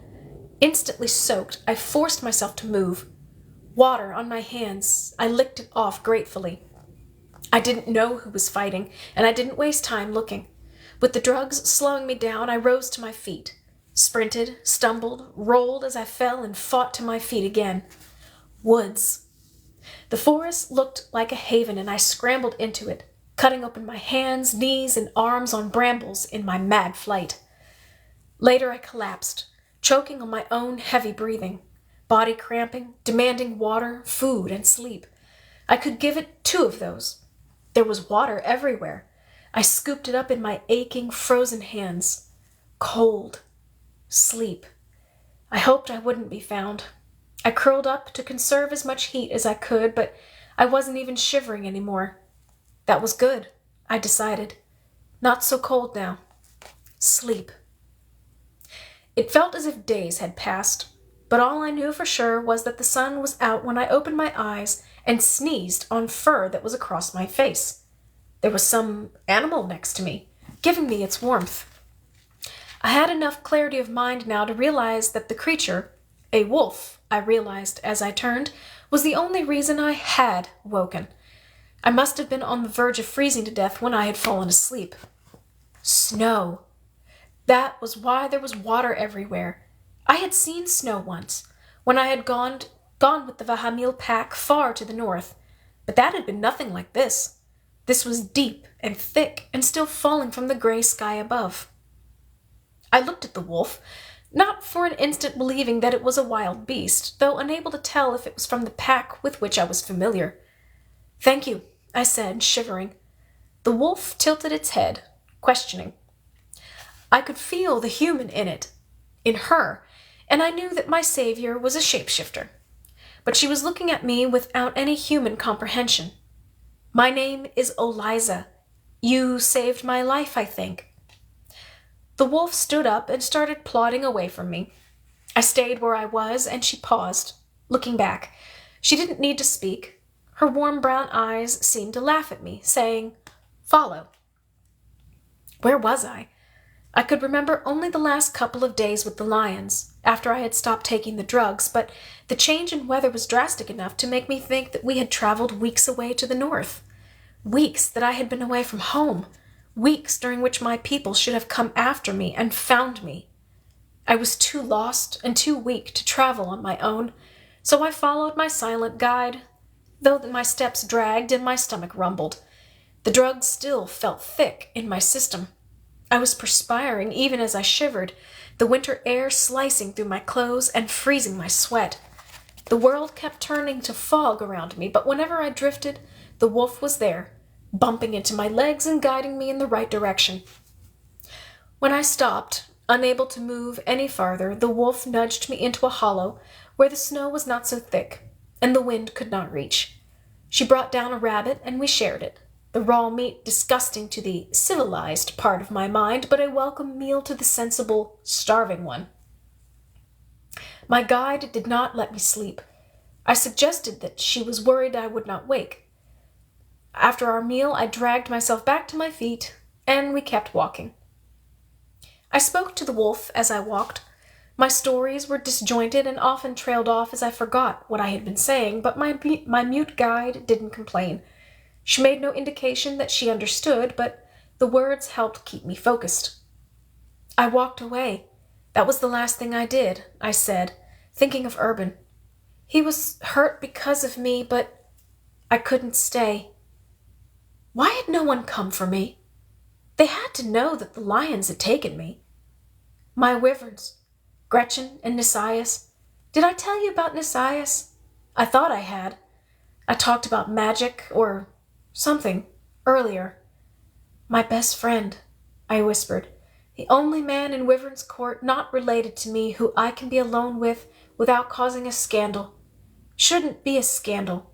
Instantly soaked, I forced myself to move. Water on my hands, I licked it off gratefully. I didn't know who was fighting, and I didn't waste time looking. With the drugs slowing me down, I rose to my feet, sprinted, stumbled, rolled as I fell, and fought to my feet again. Woods. The forest looked like a haven, and I scrambled into it. cutting open my hands, knees, and arms on brambles in my mad flight. Later I collapsed, choking on my own heavy breathing, body cramping, demanding water, food, and sleep. I could give it 2 of those. There was water everywhere. I scooped it up in my aching, frozen hands. Cold. Sleep. I hoped I wouldn't be found. I curled up to conserve as much heat as I could, but I wasn't even shivering anymore. That was good, I decided. Not so cold now. Sleep. It felt as if days had passed, but all I knew for sure was that the sun was out when I opened my eyes and sneezed on fur that was across my face. There was some animal next to me, giving me its warmth. I had enough clarity of mind now to realize that the creature, a wolf, I realized as I turned, was the only reason I had woken. I must have been on the verge of freezing to death when I had fallen asleep. Snow. That was why there was water everywhere. I had seen snow once, when I had gone with the Vahamil pack far to the north, but that had been nothing like this. This was deep and thick and still falling from the gray sky above. I looked at the wolf, not for an instant believing that it was a wild beast, though unable to tell if it was from the pack with which I was familiar. "Thank you," I said, shivering. The wolf tilted its head, questioning. I could feel the human in her, and I knew that my savior was a shapeshifter. But she was looking at me without any human comprehension. "My name is Eliza. You saved my life, I think." The wolf stood up and started plodding away from me. I stayed where I was, and she paused, looking back. She didn't need to speak. Her warm brown eyes seemed to laugh at me, saying, "Follow." Where was I? I could remember only the last couple of days with the lions, after I had stopped taking the drugs, but the change in weather was drastic enough to make me think that we had traveled weeks away to the north. Weeks that I had been away from home. Weeks during which my people should have come after me and found me. I was too lost and too weak to travel on my own, so I followed my silent guide, though my steps dragged and my stomach rumbled. The drugs still felt thick in my system. I was perspiring even as I shivered, the winter air slicing through my clothes and freezing my sweat. The world kept turning to fog around me, but whenever I drifted, the wolf was there, bumping into my legs and guiding me in the right direction. When I stopped, unable to move any farther, the wolf nudged me into a hollow where the snow was not so thick and the wind could not reach. She brought down a rabbit and we shared it, the raw meat disgusting to the civilized part of my mind, but a welcome meal to the sensible, starving one. My guide did not let me sleep. I suggested that she was worried I would not wake. After our meal, I dragged myself back to my feet, and we kept walking. I spoke to the wolf as I walked. My stories were disjointed and often trailed off as I forgot what I had been saying, but my mute guide didn't complain. She made no indication that she understood, but the words helped keep me focused. I walked away. That was the last thing I did, I said, thinking of Urban. He was hurt because of me, but I couldn't stay. Why had no one come for me? They had to know that the lions had taken me. My wyverns, Gretchen and Nisias. Did I tell you about Nisias? I thought I had. I talked about magic or something earlier. My best friend, I whispered. The only man in Wyvern's Court not related to me who I can be alone with without causing a scandal. Shouldn't be a scandal.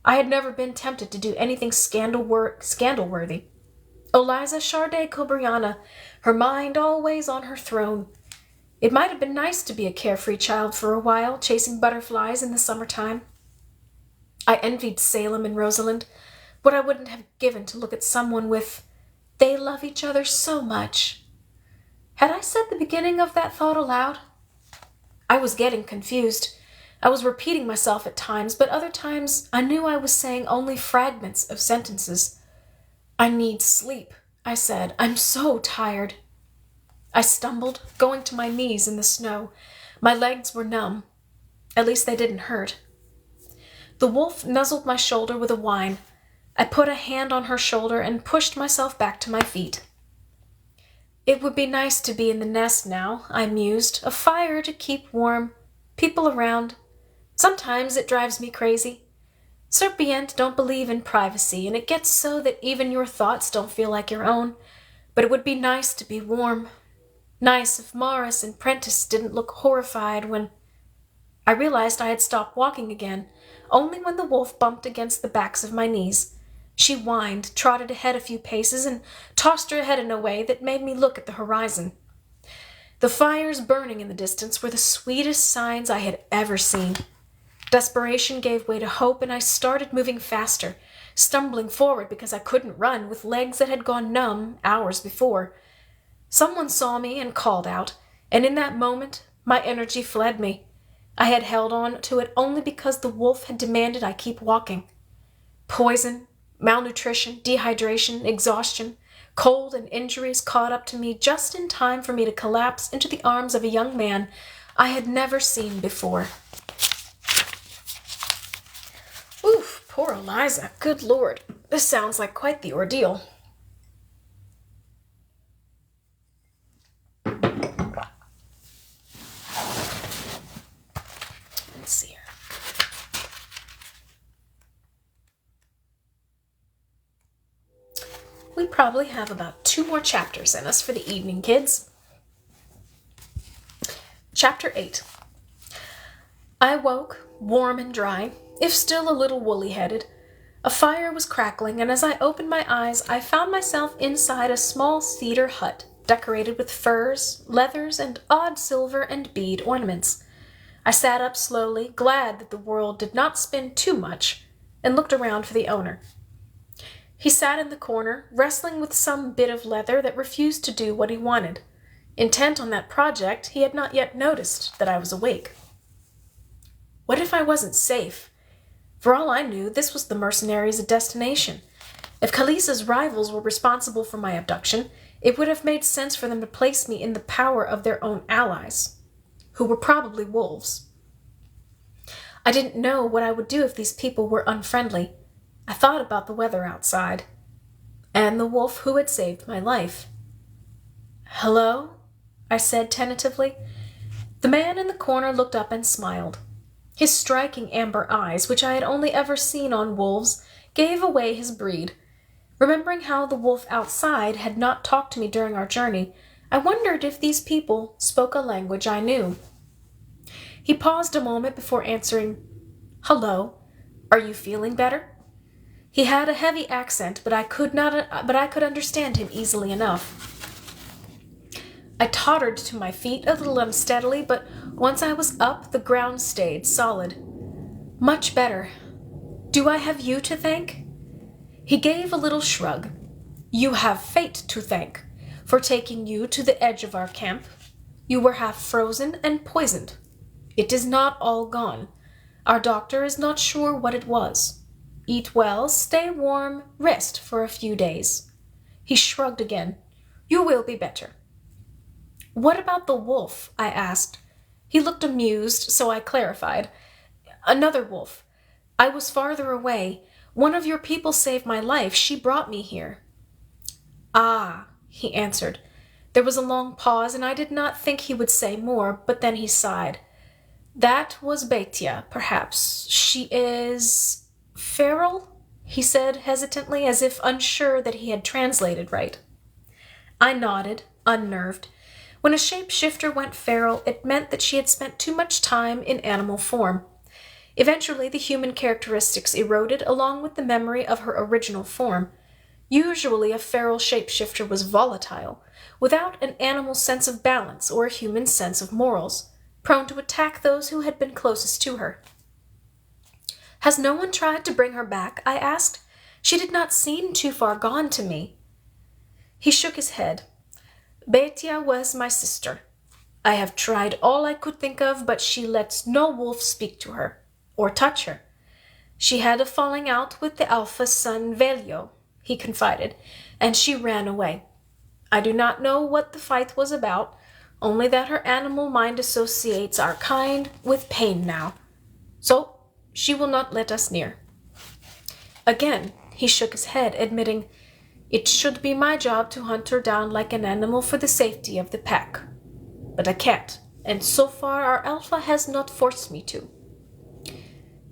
I had never been tempted to do anything scandal-worthy. Eliza Charde Cobriana, her mind always on her throne. It might have been nice to be a carefree child for a while, chasing butterflies in the summertime. I envied Salem and Rosalind, what I wouldn't have given to look at someone with, "They love each other so much." Had I said the beginning of that thought aloud? I was getting confused. I was repeating myself at times, but other times I knew I was saying only fragments of sentences. "I need sleep," I said. "I'm so tired." I stumbled, going to my knees in the snow. My legs were numb. At least they didn't hurt. The wolf nuzzled my shoulder with a whine. I put a hand on her shoulder and pushed myself back to my feet. It would be nice to be in the nest now, I mused. A fire to keep warm, people around. Sometimes it drives me crazy. Serpient don't believe in privacy, and it gets so that even your thoughts don't feel like your own. But it would be nice to be warm. Nice if Morris and Prentice didn't look horrified when... I realized I had stopped walking again, only when the wolf bumped against the backs of my knees. She whined, trotted ahead a few paces, and tossed her head in a way that made me look at the horizon. The fires burning in the distance were the sweetest signs I had ever seen. Desperation gave way to hope, and I started moving faster, stumbling forward because I couldn't run with legs that had gone numb hours before. Someone saw me and called out, and in that moment my energy fled me. I had held on to it only because the wolf had demanded I keep walking. Poison, malnutrition, dehydration, exhaustion, cold, and injuries caught up to me just in time for me to collapse into the arms of a young man I had never seen before. Oof, poor Eliza. Good Lord, this sounds like quite the ordeal. Let's see here. We probably have about 2 more chapters in us for the evening, kids. Chapter 8. I woke, warm and dry, if still a little woolly-headed. A fire was crackling, and as I opened my eyes, I found myself inside a small cedar hut, decorated with furs, leathers, and odd silver and bead ornaments. I sat up slowly, glad that the world did not spin too much, and looked around for the owner. He sat in the corner, wrestling with some bit of leather that refused to do what he wanted. Intent on that project, he had not yet noticed that I was awake. What if I wasn't safe? For all I knew, this was the mercenaries' destination. If Khalees's rivals were responsible for my abduction, it would have made sense for them to place me in the power of their own allies, who were probably wolves. I didn't know what I would do if these people were unfriendly. I thought about the weather outside, and the wolf who had saved my life. "Hello?" I said tentatively. The man in the corner looked up and smiled. His striking amber eyes, which I had only ever seen on wolves, gave away his breed. Remembering how the wolf outside had not talked to me during our journey, I wondered if these people spoke a language I knew. He paused a moment before answering, "Hello. Are you feeling better?" He had a heavy accent, but I could understand him easily enough. I tottered to my feet a little unsteadily, but once I was up, the ground stayed solid. "Much better. Do I have you to thank?" He gave a little shrug. "You have fate to thank for taking you to the edge of our camp. You were half frozen and poisoned. It is not all gone. Our doctor is not sure what it was. Eat well, stay warm, rest for a few days." He shrugged again. "You will be better." "What about the wolf?" I asked. He looked amused, so I clarified. "Another wolf. I was farther away. One of your people saved my life. She brought me here." "Ah," he answered. There was a long pause, and I did not think he would say more, but then he sighed. "That was Betia, perhaps. She is... feral?" he said hesitantly, as if unsure that he had translated right. I nodded, unnerved. When a shapeshifter went feral, it meant that she had spent too much time in animal form. Eventually, the human characteristics eroded along with the memory of her original form. Usually, a feral shapeshifter was volatile, without an animal sense of balance or a human sense of morals, prone to attack those who had been closest to her. "Has no one tried to bring her back?" I asked. "She did not seem too far gone to me." He shook his head. "Betia was my sister. I have tried all I could think of, but she lets no wolf speak to her, or touch her. She had a falling out with the alpha's son Velio," he confided, "and she ran away. I do not know what the fight was about, only that her animal mind associates our kind with pain now. So she will not let us near." Again, He shook his head, admitting, "It should be my job to hunt her down like an animal for the safety of the pack. But I can't, and so far our alpha has not forced me to."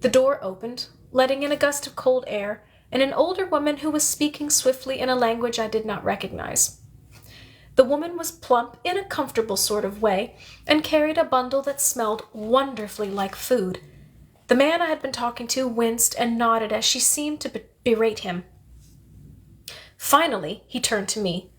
The door opened, letting in a gust of cold air, and an older woman who was speaking swiftly in a language I did not recognize. The woman was plump in a comfortable sort of way, and carried a bundle that smelled wonderfully like food. The man I had been talking to winced and nodded as she seemed to berate him. Finally, he turned to me.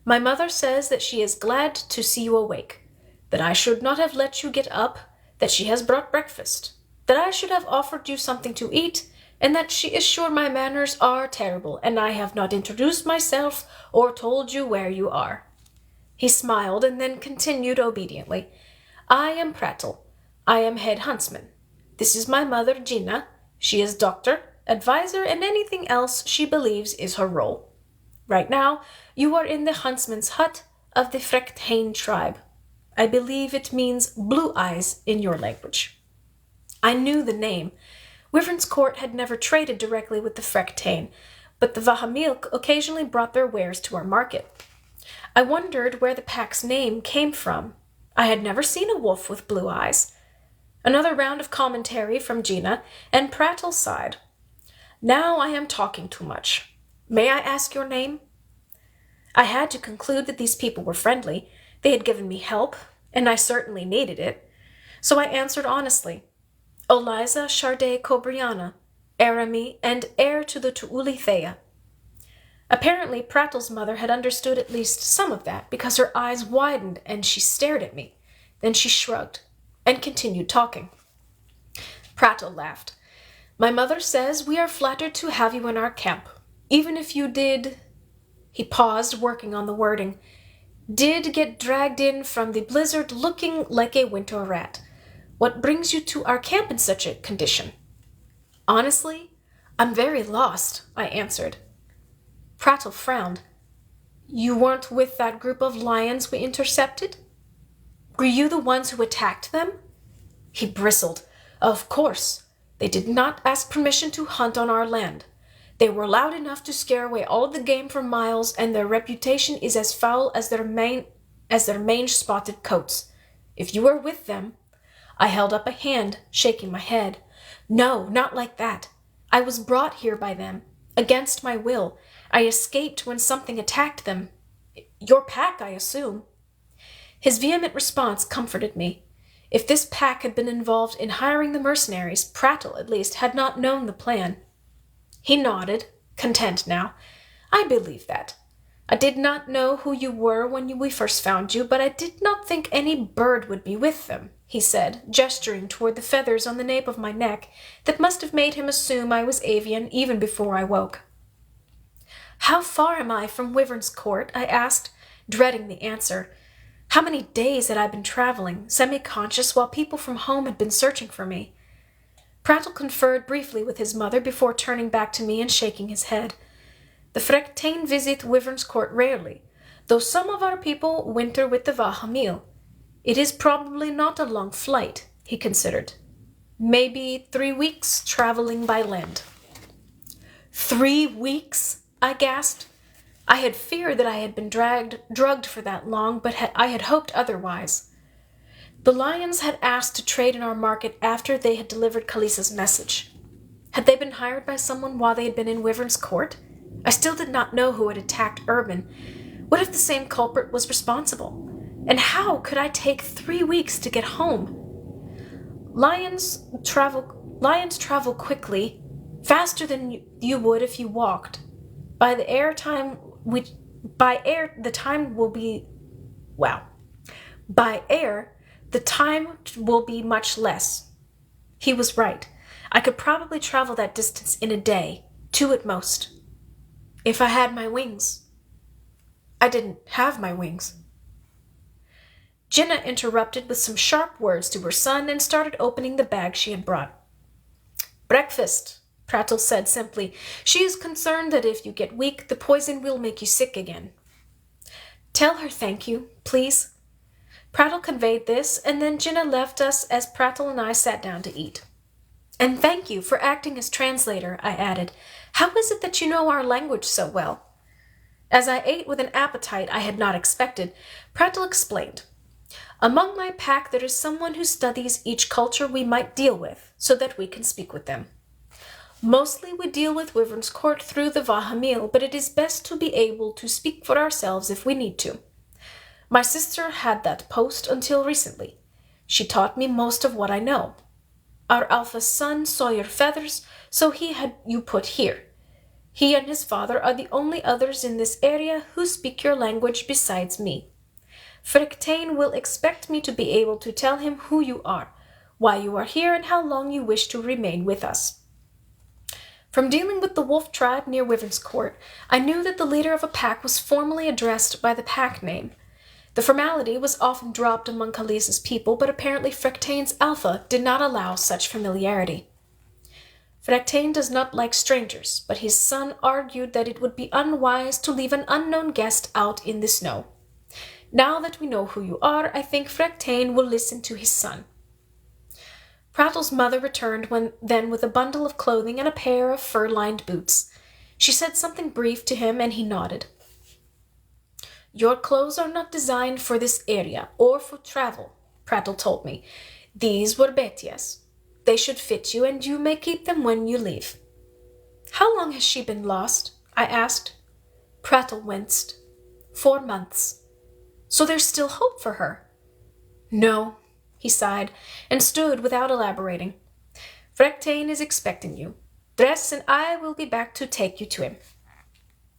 "My mother says that she is glad to see you awake, that I should not have let you get up, that she has brought breakfast, that I should have offered you something to eat, and that she is sure my manners are terrible, and I have not introduced myself or told you where you are." He smiled and then continued obediently. "I am Prattle. I am head huntsman. This is my mother, Gina. She is doctor, advisor, and anything else she believes is her role. Right now, you are in the huntsman's hut of the Frektain tribe. I believe it means blue eyes in your language." I knew the name. Wyvern's Court had never traded directly with the Frektain, but the Vahamil occasionally brought their wares to our market. I wondered where the pack's name came from. I had never seen a wolf with blue eyes. Another round of commentary from Gina, and Prattle sighed. "Now I am talking too much. May I ask your name?" I had to conclude that these people were friendly. They had given me help, and I certainly needed it. So I answered honestly, "Eliza Chardet Cobriana, Arami, and heir to the Tuuli Thea." Apparently, Prattle's mother had understood at least some of that, because her eyes widened and she stared at me. Then she shrugged and continued talking. Prattle laughed. "My mother says we are flattered to have you in our camp. Even if you did—" He paused, working on the wording. "Did get dragged in from the blizzard looking like a winter rat. What brings you to our camp in such a condition?" "Honestly, I'm very lost," I answered. Prattle frowned. "You weren't with that group of lions we intercepted? Were you the ones who attacked them?" He bristled. "Of course. They did not ask permission to hunt on our land. They were loud enough to scare away all of the game for miles, and their reputation is as foul as their mange-spotted coats. If you were with them—" I held up a hand, shaking my head. "No, not like that. I was brought here by them, against my will. I escaped when something attacked them. Your pack, I assume." His vehement response comforted me. If this pack had been involved in hiring the mercenaries, Prattle, at least, had not known the plan. He nodded, content now. "I believe that. I did not know who you were when we first found you, but I did not think any bird would be with them," he said, gesturing toward the feathers on the nape of my neck that must have made him assume I was avian even before I woke. "How far am I from Wyvern's Court?" I asked, dreading the answer. How many days had I been traveling, semi-conscious, while people from home had been searching for me? Prattle conferred briefly with his mother before turning back to me and shaking his head. "The Frektain visit Wyvern's Court rarely, though some of our people winter with the Vahamil. It is probably not a long flight," he considered. "Maybe 3 weeks traveling by land." 3 weeks? I gasped. I had feared that I had been drugged for that long, but I had hoped otherwise. The lions had asked to trade in our market after they had delivered Kalisa's message. Had they been hired by someone while they had been in Wyvern's Court? I still did not know who had attacked Urban. What if the same culprit was responsible? And how could I take 3 weeks to get home? Lions travel quickly, faster than you would if you walked. By air, the time will be much less. He was right. I could probably travel that distance in a day, 2 at most. If I had my wings. I didn't have my wings. Jenna interrupted with some sharp words to her son and started opening the bag she had brought. "Breakfast," Prattle said simply. "She is concerned that if you get weak, the poison will make you sick again." "Tell her thank you, please." Prattle conveyed this, and then Jenna left us as Prattle and I sat down to eat. And thank you for acting as translator, I added. How is it that you know our language so well? As I ate with an appetite I had not expected, Prattle explained. Among my pack there is someone who studies each culture we might deal with, so that we can speak with them. Mostly we deal with Wyvern's Court through the Vahamil, but it is best to be able to speak for ourselves if we need to. My sister had that post until recently. She taught me most of what I know. Our alpha son saw your feathers, so he had you put here. He and his father are the only others in this area who speak your language besides me. Frictane will expect me to be able to tell him who you are, why you are here, and how long you wish to remain with us. From dealing with the wolf tribe near Wyvern's Court, I knew that the leader of a pack was formally addressed by the pack name. The formality was often dropped among Khalees's people, but apparently Frictane's alpha did not allow such familiarity. Frictane does not like strangers, but his son argued that it would be unwise to leave an unknown guest out in the snow. Now that we know who you are, I think Frictane will listen to his son. Prattle's mother returned then with a bundle of clothing and a pair of fur-lined boots. She said something brief to him, and he nodded. Your clothes are not designed for this area or for travel, Prattle told me. These were Betia's. They should fit you, and you may keep them when you leave. How long has she been lost? I asked. Prattle winced. 4 months. So there's still hope for her? No, he sighed, and stood without elaborating. Frictane is expecting you. Dress, and I will be back to take you to him.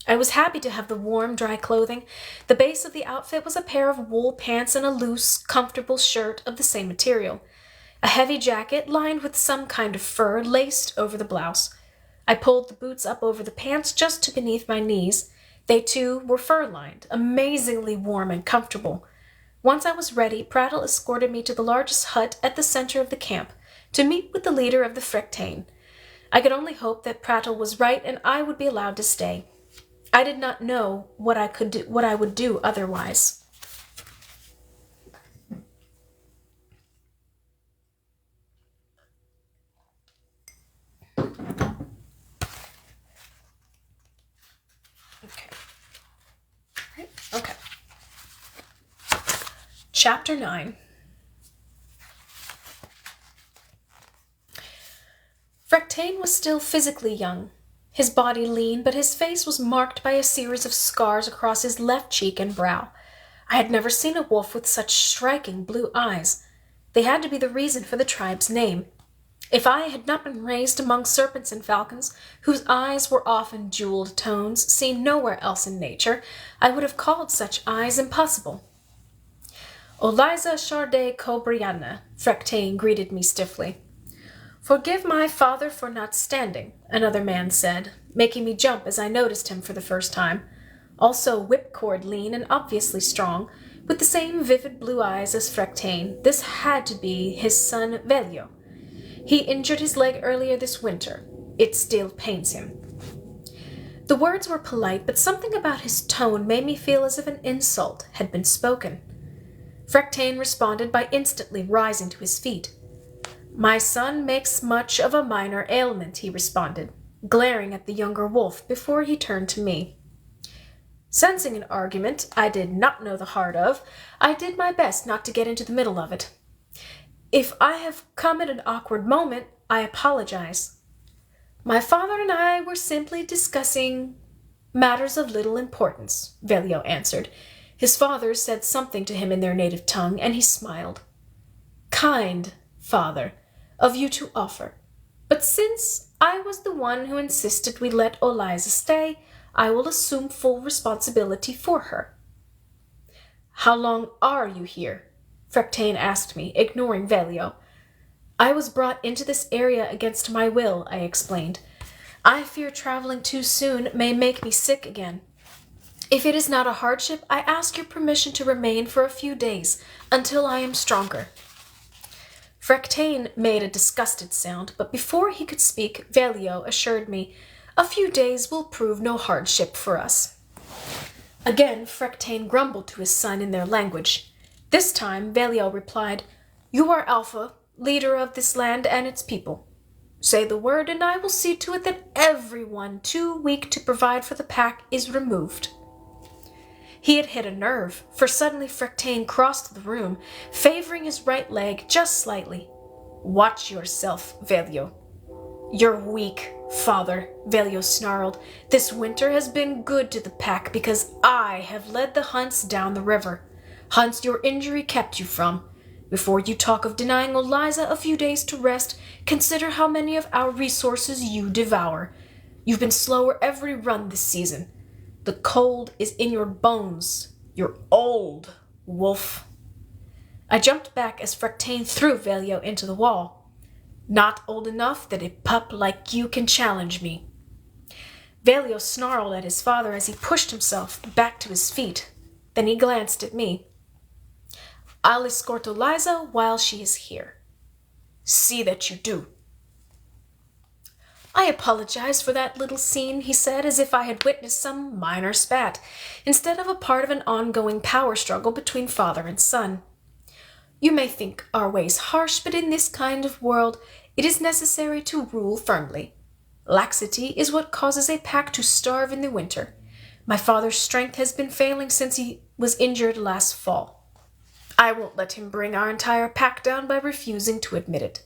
I was happy to have the warm, dry clothing. The base of the outfit was a pair of wool pants and a loose, comfortable shirt of the same material. A heavy jacket lined with some kind of fur laced over the blouse. I pulled the boots up over the pants just to beneath my knees. They, too, were fur-lined, amazingly warm and comfortable. Once I was ready, Prattle escorted me to the largest hut at the center of the camp to meet with the leader of the Frictane. I could only hope that Prattle was right and I would be allowed to stay. I did not know what I would do otherwise. Okay. Chapter 9. Frictane was still physically young. His body lean, but his face was marked by a series of scars across his left cheek and brow. I had never seen a wolf with such striking blue eyes. They had to be the reason for the tribe's name. If I had not been raised among serpents and falcons, whose eyes were often jeweled tones seen nowhere else in nature, I would have called such eyes impossible. Oliza Charde Cobriana, Frictane greeted me stiffly. Forgive my father for not standing, another man said, making me jump as I noticed him for the first time. Also whipcord lean and obviously strong, with the same vivid blue eyes as Frictane. This had to be his son Velio. He injured his leg earlier this winter. It still pains him. The words were polite, but something about his tone made me feel as if an insult had been spoken. Frictane responded by instantly rising to his feet. My son makes much of a minor ailment, he responded, glaring at the younger wolf before he turned to me. Sensing an argument I did not know the heart of, I did my best not to get into the middle of it. If I have come at an awkward moment, I apologize. My father and I were simply discussing matters of little importance, Velio answered. His father said something to him in their native tongue, and he smiled. Kind, father, of you to offer. But since I was the one who insisted we let Oliza stay, I will assume full responsibility for her. How long are you here? Frictane asked me, ignoring Velio. I was brought into this area against my will, I explained. I fear traveling too soon may make me sick again. If it is not a hardship, I ask your permission to remain for a few days, until I am stronger. Frictane made a disgusted sound, but before he could speak, Velio assured me, a few days will prove no hardship for us. Again, Frictane grumbled to his son in their language. This time, Velio replied, You are Alpha, leader of this land and its people. Say the word, and I will see to it that everyone too weak to provide for the pack is removed. He had hit a nerve, for suddenly Frectane crossed the room, favoring his right leg just slightly. Watch yourself, Velio. You're weak, father, Velio snarled. This winter has been good to the pack because I have led the hunts down the river. Hunts your injury kept you from. Before you talk of denying Eliza a few days to rest, consider how many of our resources you devour. You've been slower every run this season. The cold is in your bones. You're old, wolf. I jumped back as Frectane threw Velio into the wall. Not old enough that a pup like you can challenge me. Velio snarled at his father as he pushed himself back to his feet. Then he glanced at me. I'll escort Eliza while she is here. See that you do. I apologize for that little scene, he said, as if I had witnessed some minor spat, instead of a part of an ongoing power struggle between father and son. You may think our ways harsh, but in this kind of world it is necessary to rule firmly. Laxity is what causes a pack to starve in the winter. My father's strength has been failing since he was injured last fall. I won't let him bring our entire pack down by refusing to admit it.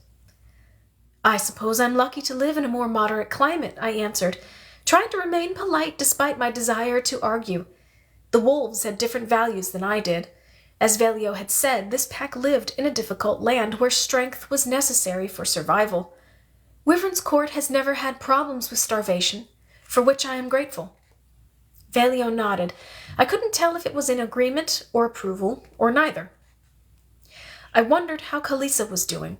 I suppose I'm lucky to live in a more moderate climate, I answered, trying to remain polite despite my desire to argue. The wolves had different values than I did. As Velio had said, this pack lived in a difficult land where strength was necessary for survival. Wyvern's Court has never had problems with starvation, for which I am grateful. Velio nodded. I couldn't tell if it was in agreement or approval, or neither. I wondered how Kalisa was doing.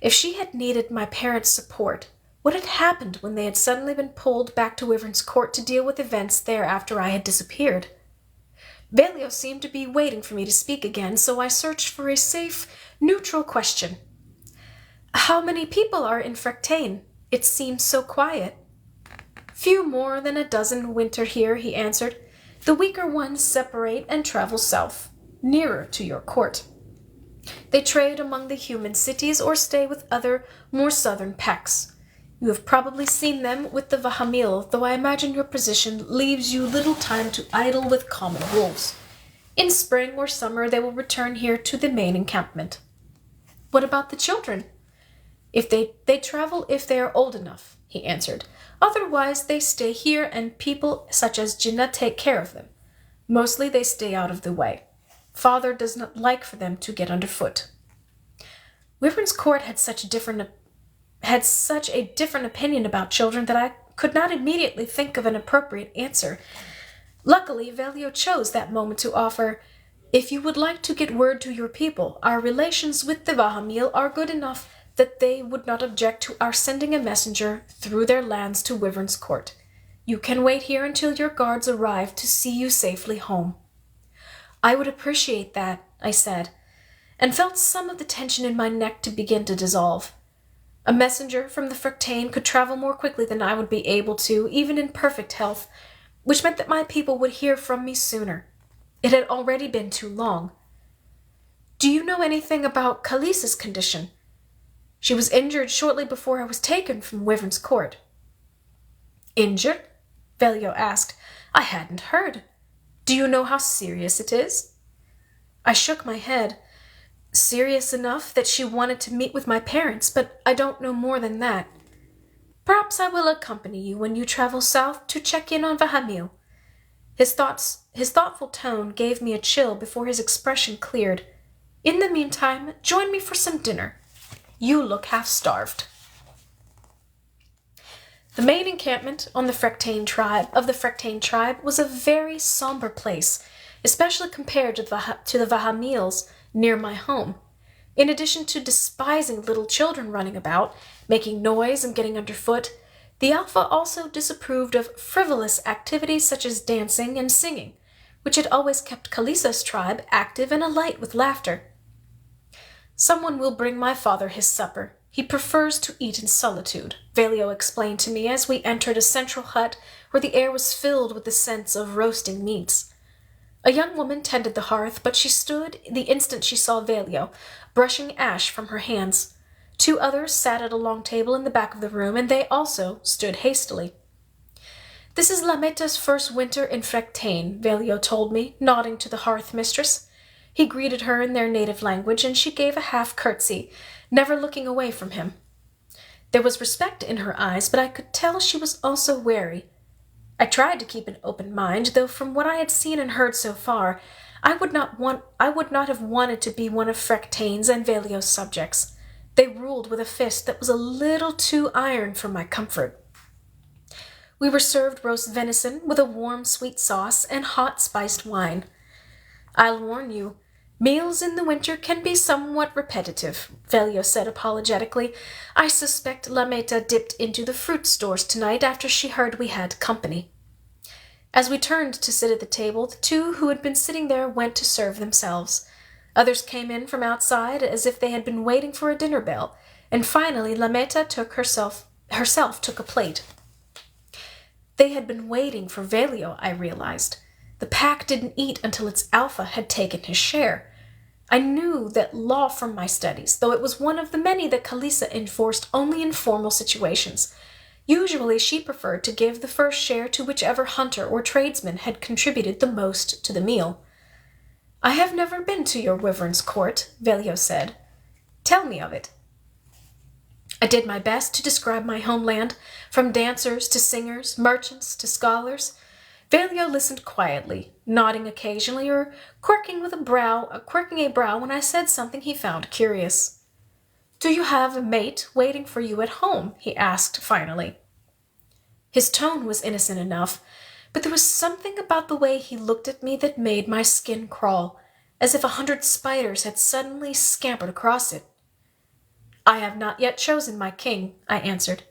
If she had needed my parents' support, what had happened when they had suddenly been pulled back to Wyvern's Court to deal with events there after I had disappeared? Velio seemed to be waiting for me to speak again, so I searched for a safe, neutral question. How many people are in Frectane? It seems so quiet. Few more than a dozen winter here, he answered. The weaker ones separate and travel south, nearer to your court. They trade among the human cities or stay with other, more southern packs. You have probably seen them with the Vahamil, though I imagine your position leaves you little time to idle with common wolves. In spring or summer they will return here to the main encampment. What about the children? If they travel if they are old enough, he answered. Otherwise they stay here and people such as Jinnah take care of them. Mostly they stay out of the way. Father does not like for them to get underfoot. Wyvern's Court had such a different opinion about children that I could not immediately think of an appropriate answer. Luckily, Velio chose that moment to offer, if you would like to get word to your people, our relations with the Vahamil are good enough that they would not object to our sending a messenger through their lands to Wyvern's Court. You can wait here until your guards arrive to see you safely home. I would appreciate that, I said, and felt some of the tension in my neck to begin to dissolve. A messenger from the Frectane could travel more quickly than I would be able to, even in perfect health, which meant that my people would hear from me sooner. It had already been too long. Do you know anything about Kalisa's condition? She was injured shortly before I was taken from Wyvern's Court. Injured? Velio asked. I hadn't heard. Do you know how serious it is? I shook my head. Serious enough that she wanted to meet with my parents, but I don't know more than that. Perhaps I will accompany you when you travel south to check in on Vahamil. His thoughtful tone gave me a chill before his expression cleared. In the meantime, join me for some dinner. You look half-starved. The main encampment of the Frectane tribe was a very somber place, especially compared to the Vahamils near my home. In addition to despising little children running about, making noise and getting underfoot, the Alpha also disapproved of frivolous activities such as dancing and singing, which had always kept Kalisa's tribe active and alight with laughter. Someone will bring my father his supper. He prefers to eat in solitude, Velio explained to me as we entered a central hut where the air was filled with the scents of roasting meats. A young woman tended the hearth, but she stood the instant she saw Velio, brushing ash from her hands. 2 others sat at a long table in the back of the room, and they also stood hastily. "This is Lameta's first winter in Frectaine," Velio told me, nodding to the hearth mistress. He greeted her in their native language, and she gave a half curtsy, never looking away from him. There was respect in her eyes, but I could tell she was also wary. I tried to keep an open mind, though from what I had seen and heard so far, I would not have wanted to be one of Frectaine's and Velio's subjects. They ruled with a fist that was a little too iron for my comfort. We were served roast venison with a warm, sweet sauce and hot spiced wine. "I'll warn you, meals in the winter can be somewhat repetitive," Velio said apologetically. "I suspect Lameta dipped into the fruit stores tonight after she heard we had company." As we turned to sit at the table, the 2 who had been sitting there went to serve themselves. Others came in from outside as if they had been waiting for a dinner bell, and finally Lameta herself took a plate. They had been waiting for Velio, I realized. The pack didn't eat until its alpha had taken his share. I knew that law from my studies, though it was one of the many that Kalisa enforced only in formal situations. Usually she preferred to give the first share to whichever hunter or tradesman had contributed the most to the meal. "I have never been to your wyvern's court," Velio said. "Tell me of it." I did my best to describe my homeland, from dancers to singers, merchants to scholars. Velio listened quietly, nodding occasionally or quirking a brow when I said something he found curious. "Do you have a mate waiting for you at home?" he asked finally. His tone was innocent enough, but there was something about the way he looked at me that made my skin crawl, as if 100 spiders had suddenly scampered across it. "I have not yet chosen my king," I answered.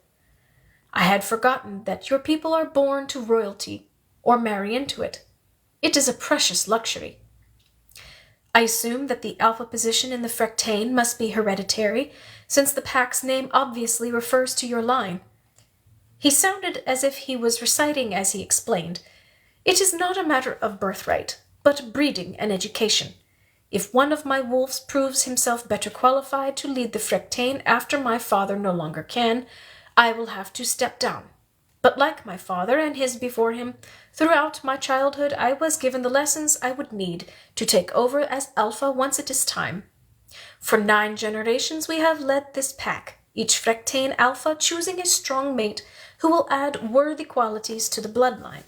"I had forgotten that your people are born to royalty, or marry into it. It is a precious luxury." I assume that the alpha position in the Frectaine must be hereditary, since the pack's name obviously refers to your line. He sounded as if he was reciting as he explained. "It is not a matter of birthright, but breeding and education. If one of my wolves proves himself better qualified to lead the Frectaine after my father no longer can, I will have to step down. But like my father and his before him, throughout my childhood I was given the lessons I would need to take over as alpha once it is time. For 9 generations we have led this pack, each Frectaine alpha choosing a strong mate who will add worthy qualities to the bloodline.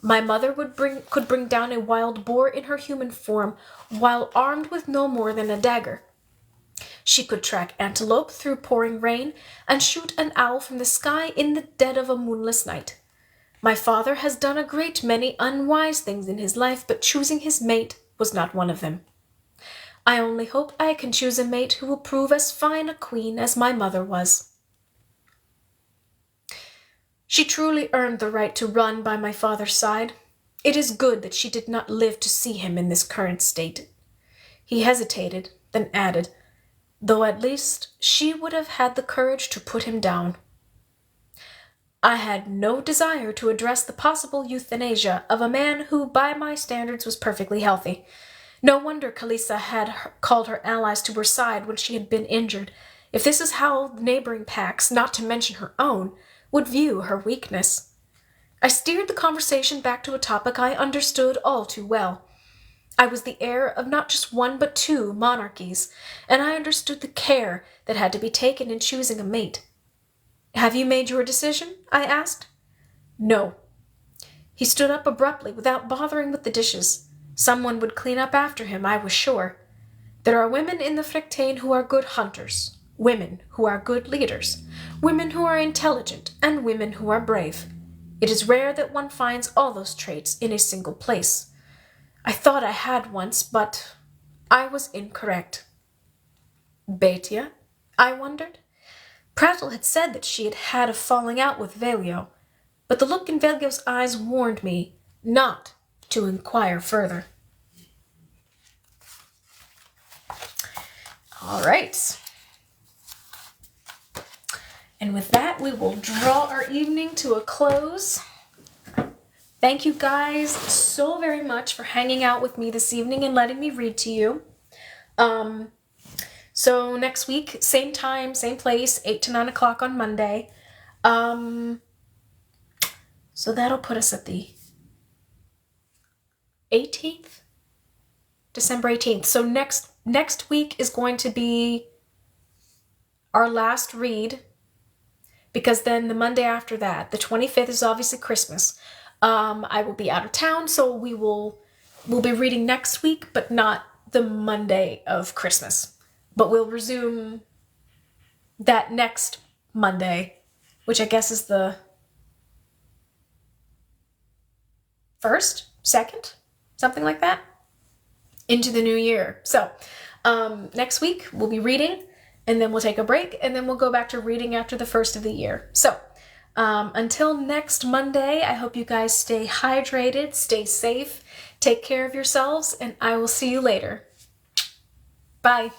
My mother could bring down a wild boar in her human form while armed with no more than a dagger. She could track antelope through pouring rain and shoot an owl from the sky in the dead of a moonless night. My father has done a great many unwise things in his life, but choosing his mate was not one of them. I only hope I can choose a mate who will prove as fine a queen as my mother was." She truly earned the right to run by my father's side. It is good that she did not live to see him in this current state. He hesitated, then added, "Though at least she would have had the courage to put him down." I had no desire to address the possible euthanasia of a man who, by my standards, was perfectly healthy. No wonder Kalisa had called her allies to her side when she had been injured, if this is how the neighboring packs, not to mention her own, would view her weakness. I steered the conversation back to a topic I understood all too well. I was the heir of not just 1 but 2 monarchies, and I understood the care that had to be taken in choosing a mate. "Have you made your decision?" I asked. "No." He stood up abruptly without bothering with the dishes. Someone would clean up after him, I was sure. There are women in the Frectaine who are good hunters, women who are good leaders, women who are intelligent, and women who are brave. It is rare that one finds all those traits in a single place. I thought I had once, but I was incorrect. Betia? I wondered. Prattle had said that she had had a falling out with Velio, but the look in Velio's eyes warned me not to inquire further. All right. And with that, we will draw our evening to a close. Thank you guys so very much for hanging out with me this evening and letting me read to you. So next week, same time, same place, 8 to 9 o'clock on Monday. So that'll put us at the 18th? December 18th. So next week is going to be our last read, because then the Monday after that, the 25th, is obviously Christmas. I will be out of town, so we'll be reading next week, but not the Monday of Christmas. But we'll resume that next Monday, which I guess is the 1st, 2nd, something like that, into the new year. So next week we'll be reading, and then we'll take a break, and then we'll go back to reading after the 1st of the year. So until next Monday, I hope you guys stay hydrated, stay safe, take care of yourselves, and I will see you later. Bye.